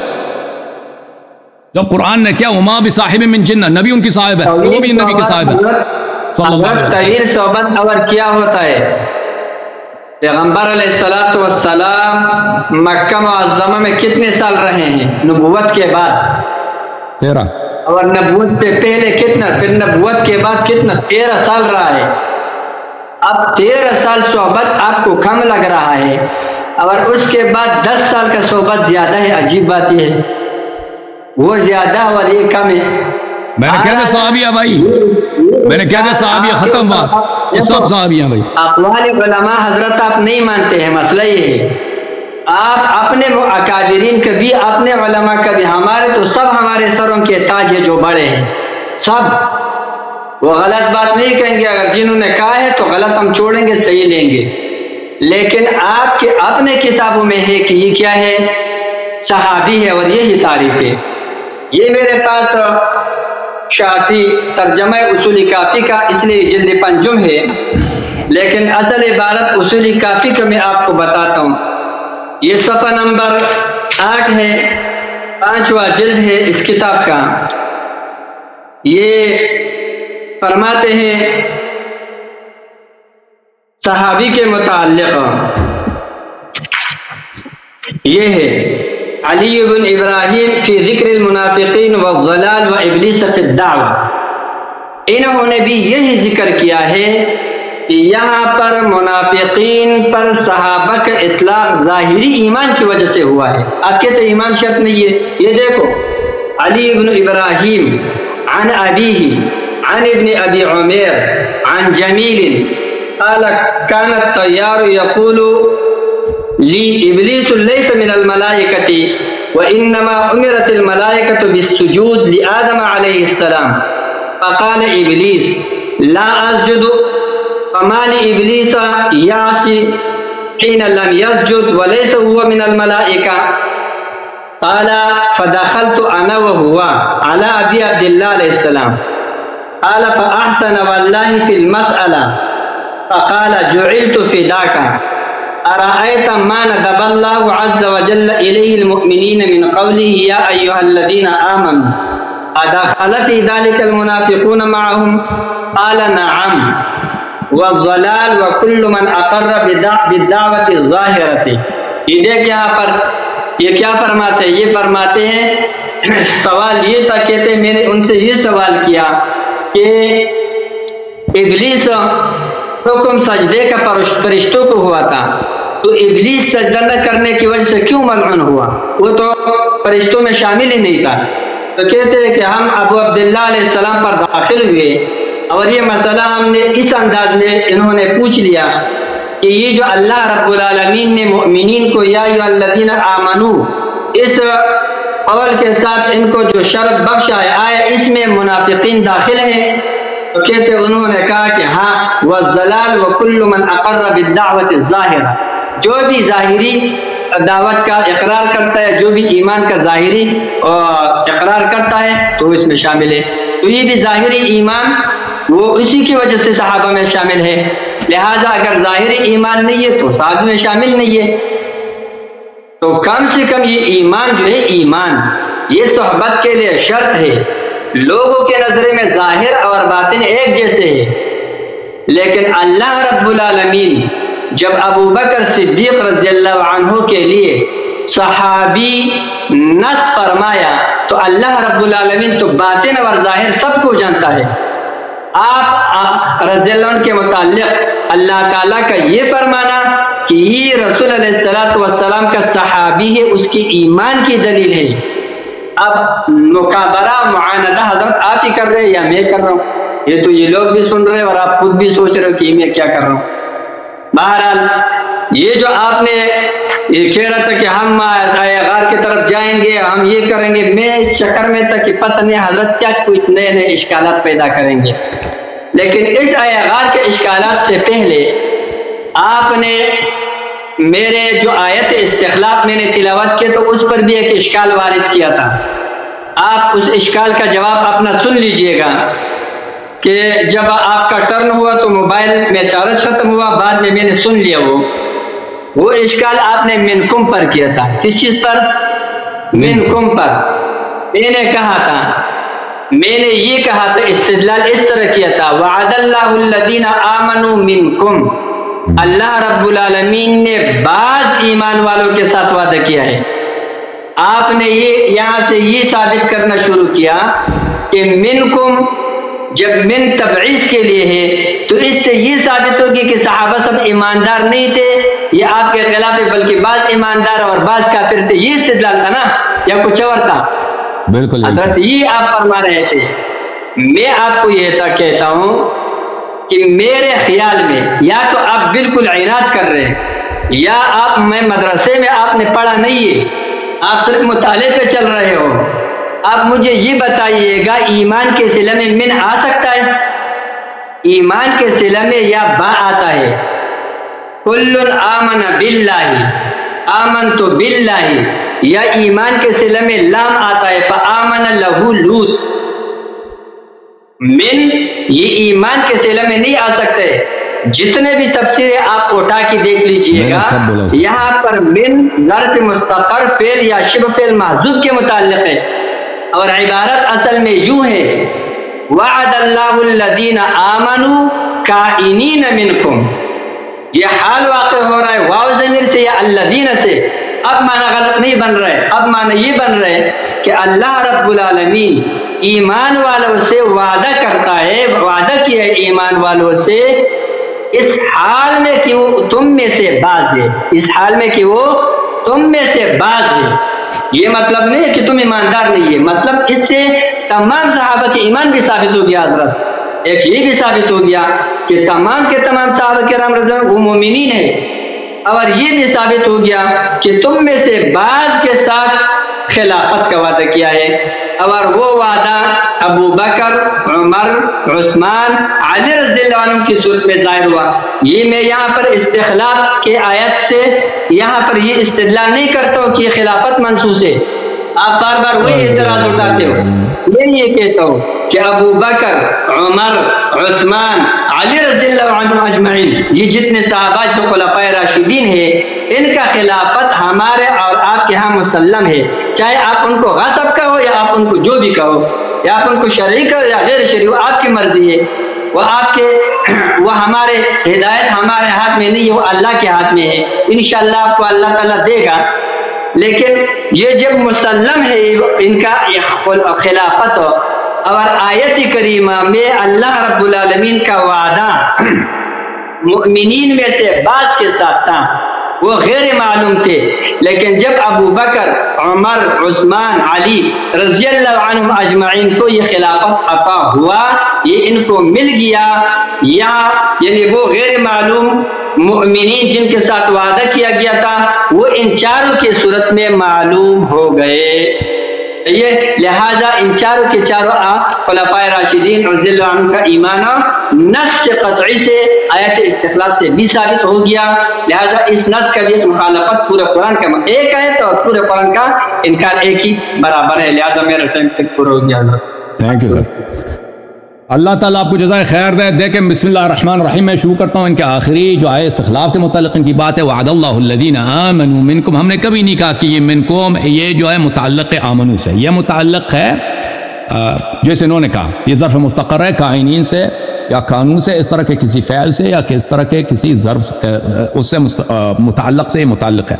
جب قرآن نے کیا وما بصاحب من جنہ، نبی ان کی صاحب ہے، وہ بھی نبی کے صاحب ہے. طویل صحبت اور کیا ہوتا ہے؟ پیغمبر علیہ السلام مکہ معظمہ میں کتنے سال رہے ہیں نبوت کے بعد؟ 13. اور نبوت سے پہلے کتنا، پھر نبوت کے بعد کتنا؟ 13 سال رہا ہے. اب 13 سال صحبت آپ کو کم لگ رہا ہے، اور اس کے بعد 10 سال کا صحبت زیادہ ہے. عجیب بات یہ ہے، وہ زیادہ اور یہ کم ہے. میں نے کہہ دیا صحابیہ بھائی، میں نے کہہ دیا صحابیہ، ختم بات، یہ سب صحابیہ بھائی. اقوال علماء حضرت آپ نہیں مانتے ہیں، مسئلہ یہ ہے. آپ اپنے اکابرین کا بھی، اپنے علماء کا بھی، ہمارے تو سب ہمارے سروں کے تاج ہے جو بڑے ہیں سب. وہ غلط بات نہیں کہیں گے، اگر جنہوں نے کہا ہے تو غلط ہم چھوڑیں گے، صحیح لیں گے. لیکن آپ کے اپنے کتابوں میں ہے کہ یہ کیا ہے؟ صحابی ہے، اور یہی تعریف ہے. یہ میرے پاس شافی ترجمہ اصول کافی کا، اس لیے جلد 5 ہے، لیکن اصل عبارت اصول کافی کا میں آپ کو بتاتا ہوں. یہ صفحہ نمبر 8 ہے، 5واں جلد ہے اس کتاب کا. یہ فرماتے ہیں صحابی کے متعلق، یہ ہے علی بن ابراہیم فی ذکر المنافقین والضلال و ابلیس فی الدعوہ. انہوں نے بھی یہی ذکر کیا ہے کہ یہاں پر منافقین پر صحابہ کا اطلاق ظاہری ایمان کی وجہ سے ہوا ہے. آپ کہتے ہیں ایمان شرط نہیں ہے. یہ دیکھو، علی بن ابراہیم عن ابیہ عن ابن ابی عمیر عن جمیل قال كان الطيار يقول لي ابلیس ليس من الملائکة وانما امرت الملائکة بالسجود لآدم علیہ السلام فقال ابلیس لا اسجد فما لابلیس یعصی حين لم يسجد وليس هو من الملائکة قال فدخلت انا وهو على ابي عبد الله عليه السلام قال فاحسن والله في المسألة فقال جعلت فداك أرأيت ما ندب الله عز وجل إليه المؤمنين من قوله يا أيها الذين آمنوا أدخل في ذلك المنافقون معهم قال نعم والضلال وكل من أقر بالدعوة الظاهرة. یہ دیکھ یہاں پر یہ کیا فرماتے ہیں؟ یہ فرماتے ہیں، سوال یہ تھا، کہتے ہیں میں نے ان سے یہ سوال کیا کہ ابلیس حکم سجدے کا فرشتوں کو ہوا تھا، تو ابلیس سجدہ نہ کرنے کی وجہ سے کیوں ملعون ہوا؟ وہ تو فرشتوں میں شامل ہی نہیں تھا. تو کہتے ہیں کہ ہم ابو عبداللہ علیہ السلام پر داخل ہوئے، اور یہ مسئلہ ہم نے اس انداز میں انہوں نے پوچھ لیا کہ یہ جو اللہ رب العالمین نے مؤمنین کو یا ایھا الذین آمنو اس قول کے ساتھ ان کو جو شرط بخشا ہے، آیا اس میں منافقین داخل ہیں؟ تو کہتے انہوں نے کہا کہ ہاں، والضلال وکل من اقر بالدعوت الظاہرہ، جو بھی ظاہری دعوت کا اقرار کرتا ہے، جو بھی ایمان کا ظاہری اقرار کرتا ہے تو اس میں شامل ہے. تو یہ بھی ظاہری ایمان وہ اسی کی وجہ سے صحابہ میں شامل ہے. لہذا اگر ظاہری ایمان نہیں ہے تو صحابہ میں شامل نہیں ہے. تو کم سے کم یہ ایمان جو ہے، ایمان یہ صحبت کے لیے شرط ہے. لوگوں کے نظرے میں ظاہر اور باطن ایک جیسے ہے، لیکن اللہ رب العالمین جب ابو بکر صدیق رضی اللہ عنہ کے لیے صحابی نصب فرمایا تو اللہ رب العالمین تو باطن اور ظاہر سب کو جانتا ہے. آپ رضی اللہ عنہ کے متعلق اللہ تعالیٰ کا یہ فرمانا کہ یہ رسول علیہ السلام کا صحابی ہے، اس کی ایمان کی دلیل ہے. اب مقابرہ معاندہ حضرت آپ ہی کر رہے ہیں یا میں کر رہا ہوں؟ یہ تو یہ لوگ بھی سن رہے ہیں اور آپ خود بھی سوچ رہے ہو کہ میں کیا کر رہا ہوں. بہرحال یہ جو آپ نے یہ کہہ رہا تھا کہ ہم غار کی طرف جائیں گے، ہم یہ کریں گے، میں اس چکر میں تھا کہ پتہ نہیں حضرت کیا کچھ نئے نئے اشکالات پیدا کریں گے. لیکن اس غار کے اشکالات سے پہلے آپ نے میرے جو آیت استخلاف میں نے تلاوت کیا تو اس پر بھی ایک اشکال وارد کیا تھا. آپ اس اشکال کا جواب اپنا سن لیجئے گا. کہ جب آپ کا ٹرن ہوا تو موبائل میں چارج ختم ہوا، بعد میں نے سن لیا وہ اشکال آپ نے منکم پر کیا تھا. کس چیز پر؟ منکم پر. میں نے کہا تھا، میں نے یہ کہا تھا، استدلال اس طرح کیا تھا، وعد اللہ الذین آمنوا منکم، اللہ رب العالمین نے بعض ایمان والوں کے ساتھ وعدہ کیا ہے. آپ نے یہاں سے یہ ثابت کرنا شروع کیا کہ منکم جب من تبعیض کے لیے ہے تو اس سے یہ ثابت ہوگی کہ صحابہ سب ایماندار نہیں تھے، یہ آپ کے خلاف ہے، بلکہ بعض ایماندار اور بعض کافر تھے. یہ استدلال تھا نا یا کچھ اور تھا؟ بالکل حضرت یہ آپ فرما رہے تھے. میں آپ کو یہ کہتا ہوں کہ میرے خیال میں یا تو آپ بالکل عناد کر رہے ہیں، یا آپ میں مدرسے میں آپ نے پڑھا نہیں ہے، آپ صرف مطالعے پہ چل رہے ہو. آپ مجھے یہ بتائیے گا ایمان کے صلہ میں من آ سکتا ہے؟ ایمان کے صلہ میں یا با آتا ہے. کل آمن باللہ، آمنت باللہ، یا ایمان کے صلہ میں لام آتا ہے فآمن لہ لوط. من یہ ایمان کے صلہ میں نہیں آ سکتے. جتنے بھی تفسیر آپ اٹھا کے دیکھ لیجئے گا، یہاں پر من ظرف مستقر فعل یا شبہ فعل محذوف کے متعلق ہے، اور عبارت اصل میں یوں ہے، وعد اللہ الذین آمنوا کائنین منکم. یہ حال واقع ہو رہا ہے واو ضمیر سے یا الذین سے. اب معنی غلط نہیں بن رہا ہے، اب معنی یہ بن رہا ہے کہ اللہ رب العالمین ایمان والوں سے وعدہ کرتا ہے، وعدہ کیا ہے ایمان والوں سے اس حال میں کہ وہ تم میں سے بعض ہے، اس حال میں کہ وہ تم میں سے بعض ہے. یہ مطلب نہیں ہے کہ تم ایماندار نہیں ہے، مطلب اس سے تمام صحابہ کے ایمان بھی ثابت ہو گیا. حضرت ایک یہ بھی ثابت ہو گیا کہ تمام کے تمام صحابہ کرام رضی اللہ عنہم وہ مومنین ہیں، اور یہ بھی ثابت ہو گیا کہ تم میں سے بعض کے ساتھ خلافت کا وعدہ کیا ہے، اور وہ وعدہ ابو بکر، عمر، عثمان، علی رضی اللہ عنہ کی صورت میں ظاہر ہوا. یہ میں یہاں پر استخلاف کے آیت سے یہاں پر یہ استدلال نہیں کرتا ہوں کہ یہ خلافت منسوخ ہے. آپ بار بار وہی اعتراض اٹھاتے ہو. میں یہ کہتا ہوں کہ ابو بکر، عمر، عثمان، علی رضی اللہ عنہ اجمعین، یہ جتنے صحابہ جو خلفائے راشدین ہیں، ان کا خلافت ہمارے اور آپ کے ہاں مسلم ہے. چاہے آپ ان کو غصب کہو یا آپ ان کو جو بھی کہو، یا آپ ان کو شرعی کہو یا غیر شرعی، وہ آپ کی مرضی ہے. وہ ہمارے ہدایت ہمارے ہاتھ میں نہیں ہے، وہ اللہ کے ہاتھ میں ہے. انشاءاللہ آپ کو اللہ تعالیٰ دے گا. لیکن یہ جب مسلم ہے ان کا خلافت، اور آیت کریمہ میں اللہ رب العالمین کا وعدہ مؤمنین میں سے بعض کے ساتھ تھا، وہ غیر معلوم تھے. لیکن جب ابو بکر، عمر، عثمان، علی رضی اللہ عنہم اجمعین کو یہ خلافت عطا ہوا، یہ ان کو مل گیا، یعنی وہ غیر معلوم مؤمنین جن کے ساتھ وعدہ کیا گیا تھا وہ ان چاروں کی صورت میں معلوم ہو گئے. لہذا ان چاروں کے چاروں خلفائے راشدین رضی اللہ عنہ کا ایمان نص قطعی سے آیت استخلاف سے بھی ثابت ہو گیا. لہذا اس نص کا بھی مخالفت پورے قرآن کا ایک آیت اور پورے قرآن کا انکار ایک ہی برابر ہے. لہذا میرا ٹائم تک پورا ہو گیا. تھینک یو سر. اللہ تعالیٰ آپ کو جزائے خیر دے. دیکھیں بسم اللہ الرحمن الرحیم میں شروع کرتا ہوں. ان کے آخری جو آئے استخلاف کے متعلق ان کی بات ہے وعد اللہ الذین آمنوا منکم. ہم نے کبھی نہیں کہا کہ یہ منکم یہ جو ہے متعلق آمنو سے، یہ متعلق ہے جیسے انہوں نے کہا یہ ظرف مستقر ہے کائنین سے یا قانون سے، اس طرح کے کسی فعل سے یا کس طرح کے کسی ظرف اس سے متعلق سے متعلق ہے.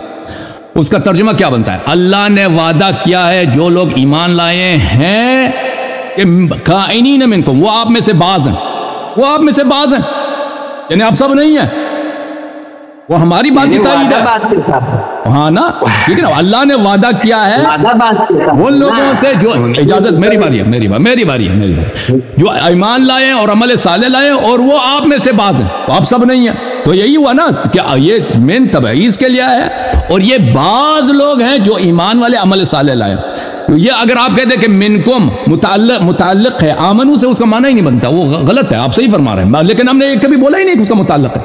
اس کا ترجمہ کیا بنتا ہے؟ اللہ نے وعدہ کیا ہے جو لوگ ایمان لائے ہیں کائنین منکم، وہ آپ میں سے بعض ہیں، وہ آپ میں سے بعض ہیں، یعنی آپ سب نہیں ہیں. وہ ہماری بات کی تائید ہے. ہاں نا ٹھیک ہے نا. اللہ نے وعدہ کیا ہے ان لوگوں سے جو اجازت میری باری ہے جو ایمان لائے اور عمل صالح لائے اور وہ آپ میں سے بعض ہیں، تو آپ سب نہیں ہیں. تو یہی ہوا نا کہ یہ من تبعیض کے لیے ہے اور یہ بعض لوگ ہیں جو ایمان والے عمل صالح لائے. یہ اگر آپ کہتے ہیں کہ منکم متعلق ہے آمنو سے، اس کا معنی ہی نہیں بنتا، وہ غلط ہے. آپ صحیح فرما رہے ہیں، لیکن ہم نے کبھی بولا ہی نہیں کہ اس کا متعلق ہے.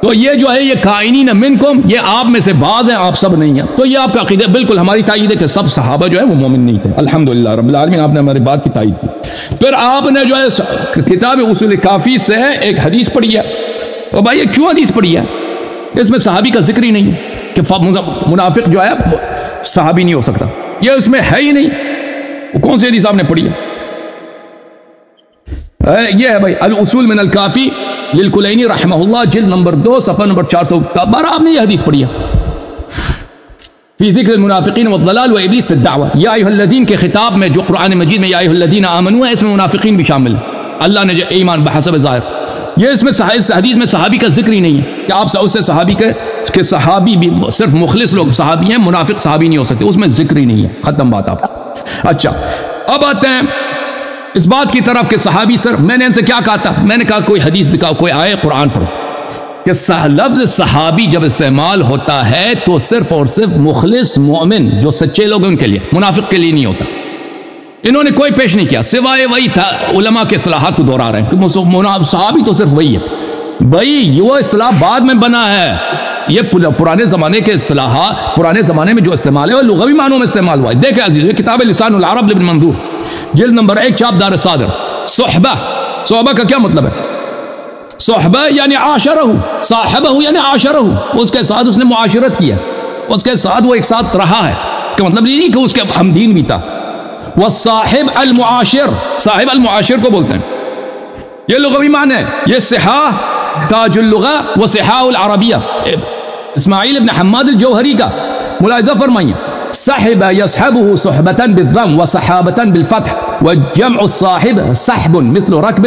تو یہ جو ہے یہ کائنین منکم، یہ آپ میں سے بعض ہیں، آپ سب نہیں ہیں. تو یہ آپ کا عقیدہ بالکل ہماری تائید ہے کہ سب صحابہ جو ہے وہ مومن نہیں تھے. الحمدللہ رب العالمین، آپ نے ہماری بات کی تائید کی. پھر آپ نے جو ہے کتاب اصول کافی سے ایک حدیث پڑھی ہے. اور بھائی یہ کیوں حدیث پڑھی ہے؟ اس میں صحابی کا ذکر ہی نہیں ہے کہ منافق جو ہے صحابی نہیں ہو سکتا، یہ اس میں ہے ہی نہیں. وہ کون سی حدیث آپ نے پڑھی ہے؟ یہ ہے بھائی الاصول من الکافی للکلینی رحمہ اللہ، جلد نمبر 2 صفحہ نمبر 412. آپ نے یہ حدیث پڑھی ہے فی ذکر المنافقین والضلال وابلیس فی الدعوہ. یا ایھا الذین کے خطاب میں جو قرآن مجید میں یا ایھا الذین آمنوا ہے، اس میں منافقین بھی شامل ہیں. اللہ نے جو ایمان بحسب ظاہر، یہ اس میں حدیث میں صحابی کا ذکر ہی نہیں ہے کہ آپ اس سے صحابی کہ صحابی بھی صرف مخلص لوگ صحابی ہیں، منافق صحابی نہیں ہو سکتے، اس میں ذکر ہی نہیں ہے. ختم بات آپ. اچھا اب آتے ہیں اس بات کی طرف کہ صحابی صرف، میں نے ان سے کیا کہا تھا؟ میں نے کہا کوئی حدیث دکھاؤ، کوئی آئے قرآن پڑھو کہ لفظ صحابی جب استعمال ہوتا ہے تو صرف اور صرف مخلص مومن جو سچے لوگ ہیں ان کے لیے، منافق کے لیے نہیں ہوتا. انہوں نے کوئی پیش نہیں کیا سوائے وہی تھا. علماء کے اصطلاحات کو دہرا رہے ہیں کہ صحابی تو صرف وہی ہے. بھائی وہ اصطلاح بعد میں بنا ہے، یہ پرانے زمانے کے اصطلاحات، پرانے زمانے میں جو استعمال ہے وہ لغوی معنوں میں استعمال ہوا ہے. دیکھیں عزیز، یہ کتاب لسان العرب لابن منظور، جلد نمبر 1 چاپ دار صادر. صحبہ، صحبہ کا کیا مطلب ہے؟ صحبہ یعنی عاشرہ، صاحبہ یعنی عاشرہ، اس کے ساتھ اس نے معاشرت کیا، اس کے ساتھ وہ ایک ساتھ رہا ہے. اس کا مطلب نہیں کہ اس کے ہمدین بھی تھا. والصاحب المعاشر، صاحب المعاشر کو بولتے ہیں. یہ لغوی معنی ہے. یہ صحاح تاج اللغہ و صحاح العربیہ اسماعیل ابن حماد الجوہری کا. ملاحظہ فرمائیے، صحب يصحبه صحبة بالضم وصحابة بالفتح، وجمع الصاحب صحب مثل راكب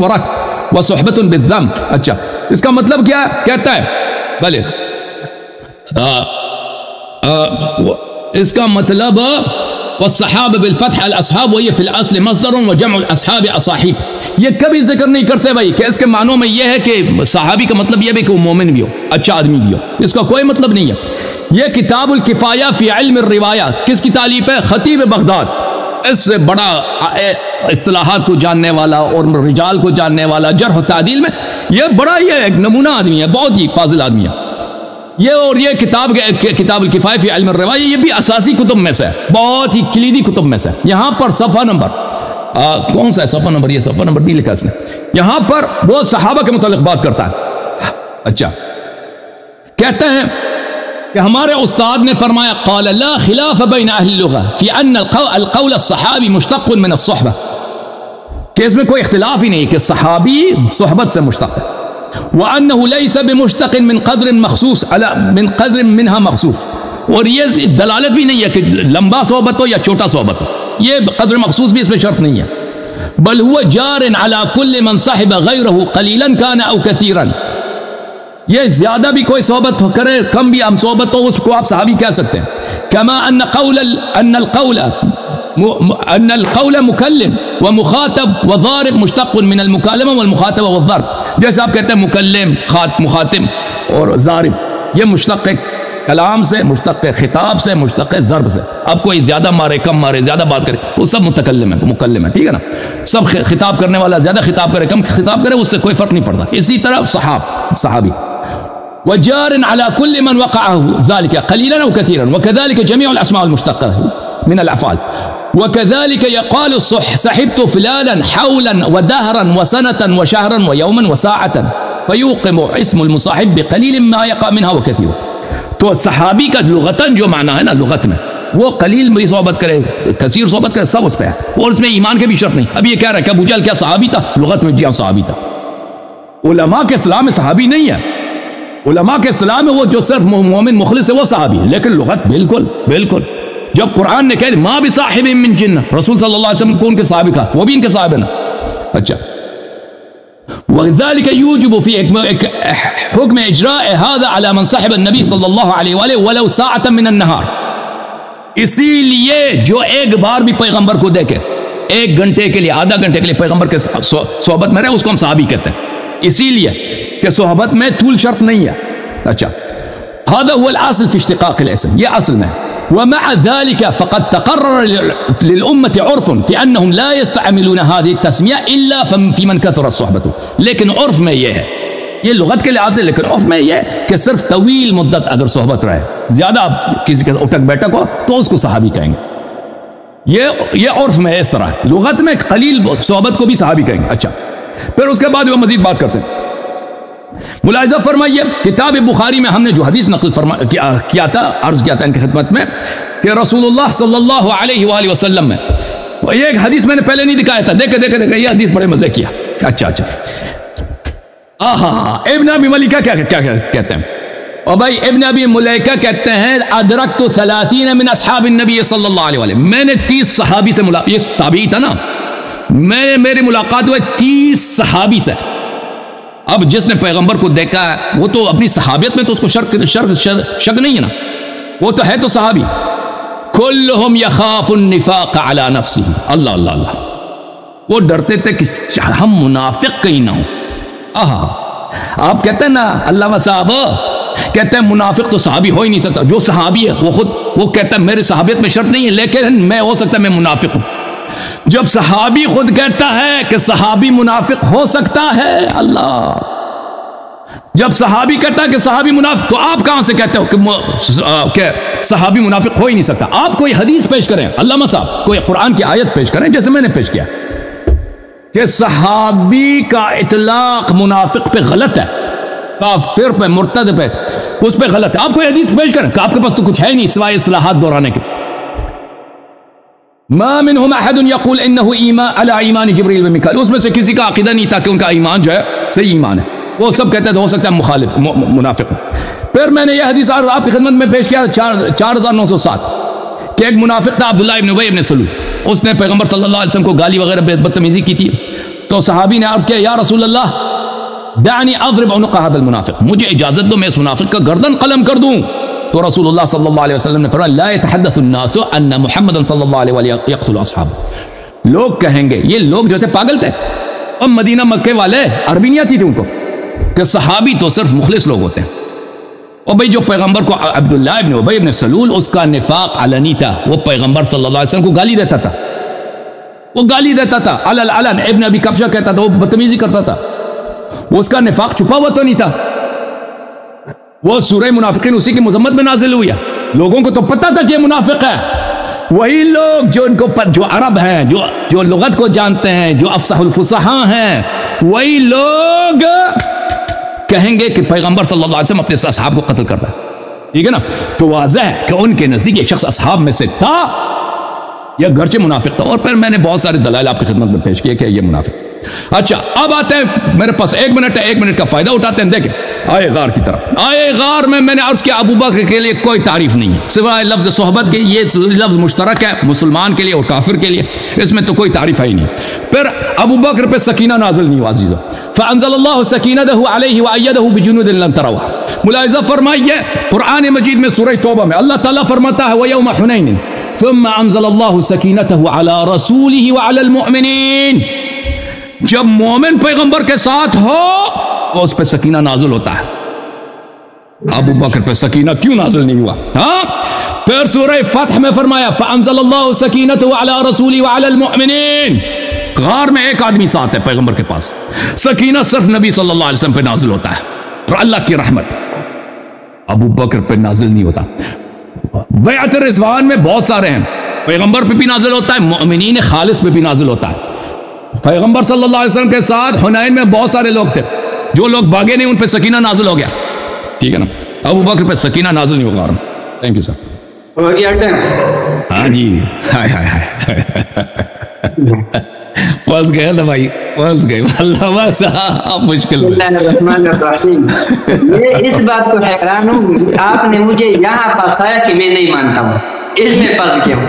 وركب وصحبة بالضم. اچھا اس کا مطلب کیا ہے؟ کہتا ہے بھلے اس کا مطلب والصحاب بالفتح الاصحاب، وہی فی الاصل مصدر وجمع الاصحاب اصاحب. یہ کبھی ذکر نہیں کرتے بھائی کہ اس کے معنوں میں یہ ہے کہ صحابی کا مطلب یہ بھی کہ وہ مومن بھی ہو، اچھا آدمی بھی ہو. اس کا کوئی مطلب نہیں ہے. یہ کتاب الکفایہ فی علم الروایہ کس کی تالیف ہے؟ خطیب بغداد. اس سے بڑا اصطلاحات کو جاننے والا اور رجال کو جاننے والا، جرح و تعدیل میں یہ بڑا یہ ایک نمونہ آدمی ہے، بہت ہی فاضل آدمی ہے یہ. اور یہ کتاب الکفایہ فی علم الروایہ یہ بھی اساسی کتب میں سے ہے، بہت ہی کلیدی کتب میں سے. یہاں پر صفحہ نمبر کون سا ہے؟ صفحہ نمبر، یہ صفحہ نمبر نہیں لکھا اس نے. یہاں پر وہ صحابہ کے متعلق بات کرتا ہے. اچھا کہتے ہیں کہ ہمارے استاد نے فرمایا قال لا خلاف بین اہل اللغہ فی ان القول الصحابی مشتق من الصحبہ، کہ اس میں کوئی اختلاف ہی نہیں کہ صحابی صحبت سے مشتق ہے. وانه ليس بمشتق من قدر مخصوص من قدر منها مخصوص، اور یہ دلالت بھی نہیں ہے کہ لمبا صحبت ہو یا چھوٹا صحبت ہو، یہ قدر مخصوص بھی اس میں شرط نہیں ہے. بل هو جار على كل من صاحب غيره قليلا كان او كثيرا، یہ زیادہ بھی کوئی صحبت کرے کم بھی ہم صحبت ہو اس کو آپ صحابی کہہ سکتے ہیں. كما ان القول مکلم ومخاطب وضارب مشتق من المکالمہ والمخاطبہ والضرب. جیسے آپ کہتے ہیں مکلم، مخاطب اور ضارب، یہ مشتق کلام سے، مشتق خطاب سے، مشتق ضرب سے. اب کوئی زیادہ مارے کم مارے زیادہ بات کرے وہ سب متکلم ہے، مکلم ہے، ٹھیک ہے نا. سب خطاب کرنے والا زیادہ خطاب کرے کم خطاب کرے اس سے کوئی فرق نہیں پڑتا. اسی طرح صحابی وجار على كل من وقعه ذلك قليلا او كثيرا، وكذلك جميع الاسماء المشتقه من الافعال. وكذلك يقال صحبت فلانا حولا ودهرا وسنة وشهرا ويوما وساعة، فيوقم اسم المصاحب بقليل ما يقع منها وكثير. تو صحابی کا لغتاً جو معنی ہے نا لغت میں، وہ قلیل بھی صحبت کرے کثیر صحبت کرے سب اس پہ ہے، اور اس میں ایمان کے بھی شرط نہیں. اب یہ کہہ رہا ہے کہ ابو جہل کیا صحابی تھا؟ لغت میں جی ہاں صحابی تھا. علماء کے اصطلاح میں صحابی نہیں ہے، علماء کے اصطلاح میں وہ جو صرف مومن مخلص ہے وہ صحابی ہے. لیکن لغت بالکل جب قرآن نے کہہ دی ما بصاحب من جنہ، رسول صلی اللہ علیہ وسلم کو ان کے صحابی کہا، وہ بھی ان کے صحابی ہے نا. اچھا وذلك يوجب في حكم اجراء هذا على من صاحب النبي صلى الله عليه واله ولو ساعة من النهار. اسی لیے جو ایک بار بھی پیغمبر کو دیکھے، ایک گھنٹے کے لیے آدھا گھنٹے کے لیے پیغمبر کے صحبت میں رہے، اس کو ہم صحابی کہتے ہیں. اسی لیے کہ صحبت میں طول شرط نہیں ہے. اچھا هذا هو الاصل في اشتقاق الاسم، یہ اصل میں. ومع ذلك فقد تقرر للأمة عرف في أنهم لا يستعملون هذه التسمية إلا في من كثرت صحبته. لیکن عرف میں یہ ہے یہ لغت کے لحاظ سے، لیکن عرف میں یہ کہ صرف طویل مدت اگر صحبت رہے، زیادہ کسی کے اٹھک بیٹھک ہو تو اس کو صحابی کہیں گے. یہ عرف میں اس طرح ہے. لغت میں قلیل صحبت کو بھی صحابی کہیں گے. اچھا، پھر اس کے بعد وہ مزید بات کرتے ہیں. ملاحظہ فرمائیے، کتاب بخاری میں ہم نے جو حدیث نقل کیا تھا، عرض کیا تھا ان کی خدمت میں کہ رسول اللہ صلی اللہ علیہ وآلہ وسلم میں یہ ایک حدیث میں نے پہلے نہیں دکھایا تھا، دیکھے یہ حدیث بڑے مزے کیا. اچھا ابن ابی ملیکہ کیا کہتے ہیں؟ اور بھائی ابن ابی ملیکہ کہتے ہیں ادرکت 30 من اصحاب النبی صلی اللہ علیہ وسلم، میں نے 30 صحابی سے ملاقات، یہ تابعی تھا نا، میری ملاقات ہوئے 30 صحابی سے. اب جس نے پیغمبر کو دیکھا ہے وہ تو اپنی صحابیت میں تو اس کو شک نہیں ہے نا، وہ تو ہے تو صحابی. کلہم یخاف النفاق علی نفسہ. اللہ اللہ اللہ، وہ ڈرتے تھے کہ ہم منافق کہیں نہ ہوں. آپ کہتے ہیں نا علامہ صاحب کہتے ہیں منافق تو صحابی ہو ہی نہیں سکتا. جو صحابی ہے وہ کہتا ہے میرے صحابیت میں شرط نہیں ہے، لیکن میں ہو سکتا ہے میں منافق ہوں. جب صحابی خود کہتا ہے کہ صحابی منافق ہو سکتا ہے، اللہ، جب صحابی کہتا ہے کہ صحابی منافق، تو آپ کہاں سے کہتے ہو کہ صحابی منافق ہو ہی نہیں سکتا؟ آپ کوئی حدیث پیش کریں علامہ صاحب، کوئی قرآن کی آیت پیش کریں جیسے میں نے پیش کیا کہ صحابی کا اطلاق منافق پہ غلط ہے، کافر پہ، مرتد پہ، اس پہ غلط ہے. آپ کوئی حدیث پیش کریں کہ آپ کے پاس تو کچھ ہے نہیں سوائے اصطلاحات دہرانے کے. ما منهم احد يقول انه ایمان علی ایمان جبریل و میکائیل، اس میں سے کسی کا عقیدہ نہیں تھا کہ ان کا ایمان جو ہے صحیح ایمان ہے. وہ سب کہتے ہیں ہو سکتا ہے مخالف منافق. پھر میں نے یہ حدیث آپ کی خدمت میں پیش کیا 4907 کہ ایک منافق تھا عبداللہ ابن ابی ابن سلول، اس نے پیغمبر صلی اللہ علیہ وسلم کو گالی وغیرہ بدتمیزی کی تھی. تو صحابی نے عرض کیا یا رسول اللہ دعنی اضرب عنق هذا المنافق، مجھے اجازت دو میں اس منافق کا گردن قلم کر دوں. تو رسول اللہ صلی اللہ علیہ وسلم نے فرمایا لا يتحدث الناس ان محمد صلی اللہ علیہ وسلم يقتل اصحاب. لوگ کہیں گے، یہ لوگ جو تھے پاگل تھے، اور مدینہ مکے والے عربی نہیں آتی تھی ان کو، کہ صحابی تو صرف مخلص لوگ ہوتے ہیں. اور بھئی جو پیغمبر کو عبداللہ ابن ابی ابن سلول، اس کا نفاق علنی تھا، وہ پیغمبر صلی اللہ علیہ وسلم کو گالی دیتا تھا، وہ گالی دیتا تھا علن. ابن ابی کبشہ کہتا تھا، وہ بدتمیزی کرتا تھا، اس کا نفاق چھپا ہوا تو نہیں تھا. وہ سورہ منافقین اسی کی مذمت میں نازل ہوئی ہے. لوگوں کو تو پتہ تھا کہ یہ منافق ہے. وہی لوگ جو ان کو جو عرب ہیں، جو لغت کو جانتے ہیں، جو افصح الفصحاء ہیں، وہی لوگ کہیں گے کہ پیغمبر صلی اللہ علیہ وسلم اپنے اصحاب کو قتل کرتا ہے. ٹھیک ہے نا؟ تو واضح ہے کہ ان کے نزدیک یہ شخص اصحاب میں سے تھا یا گرچہ منافق تھا. اور پھر میں نے بہت سارے دلائل آپ کی خدمت میں پیش کیے کہ یہ منافق. اچھا، اب آتے ہیں، میرے پاس 1 منٹ ہے، 1 منٹ کا فائدہ اٹھاتے ہیں. دیکھیں آئے غار کی طرف. آئے غار میں نے عرض کیا ابو بکر کے لیے کوئی تعریف نہیں ہے سوائے لفظ صحبت کے. یہ لفظ مشترک ہے مسلمان کے لیے اور کافر کے لیے، اس میں تو کوئی تعریف ہے ہی نہیں. پھر ابو بکر پہ سکینہ نازل نہیں ہوا عزیزو. فانزل اللہ سکینتہ علیہ وایدہ بجنود لم تروها. ملاحظہ فرمائیے قرآن مجید میں سورہ توبہ میں اللہ تعالیٰ فرماتا ہے ویوم حنین ثم انزل اللہ سکینتہ علی رسولہ وعلی المؤمنین. جب مومن پیغمبر کے ساتھ ہو تو اس پہ سکینہ نازل ہوتا ہے. ابو بکر پہ سکینہ کیوں نازل نہیں ہوا؟ ہاں، پھر سورہ فتح میں فرمایا فانزل اللہ سکینتہ علی رسولہ وعلی المؤمنین. غار میں ایک آدمی ساتھ ہے پیغمبر کے پاس، سکینہ صرف نبی صلی اللہ علیہ وسلم پہ نازل ہوتا ہے اور اللہ کی رحمت ابو بکر پہ نازل نہیں ہوتا. بیعت رضوان میں بہت سارے ہیں، پیغمبر پہ بھی نازل ہوتا ہے، مؤمنین خالص پہ بھی نازل ہوتا ہے. پیغمبر صلی اللہ علیہ وسلم کے ساتھ حنین میں بہت سارے لوگ تھے، جو لوگ بھاگے نہیں ان پہ سکینہ نازل ہو گیا. ٹھیک ہے نا؟ ابو بکر پہ سکینہ نازل نہیں ہوگا. تھینک یو سر. ہو گیا ٹائم؟ ہاں جی. ہائے ہائے ہائے پھنس گئے نا بھائی، پھنس گئے. اللہ صاحب مشکل. بسم اللہ الرحمن الرحیم. میں اس بات کو حیران ہوں، آپ نے مجھے یہاں پھنسایا کہ میں نہیں مانتا ہوں، اس میں پھنس گیا ہوں.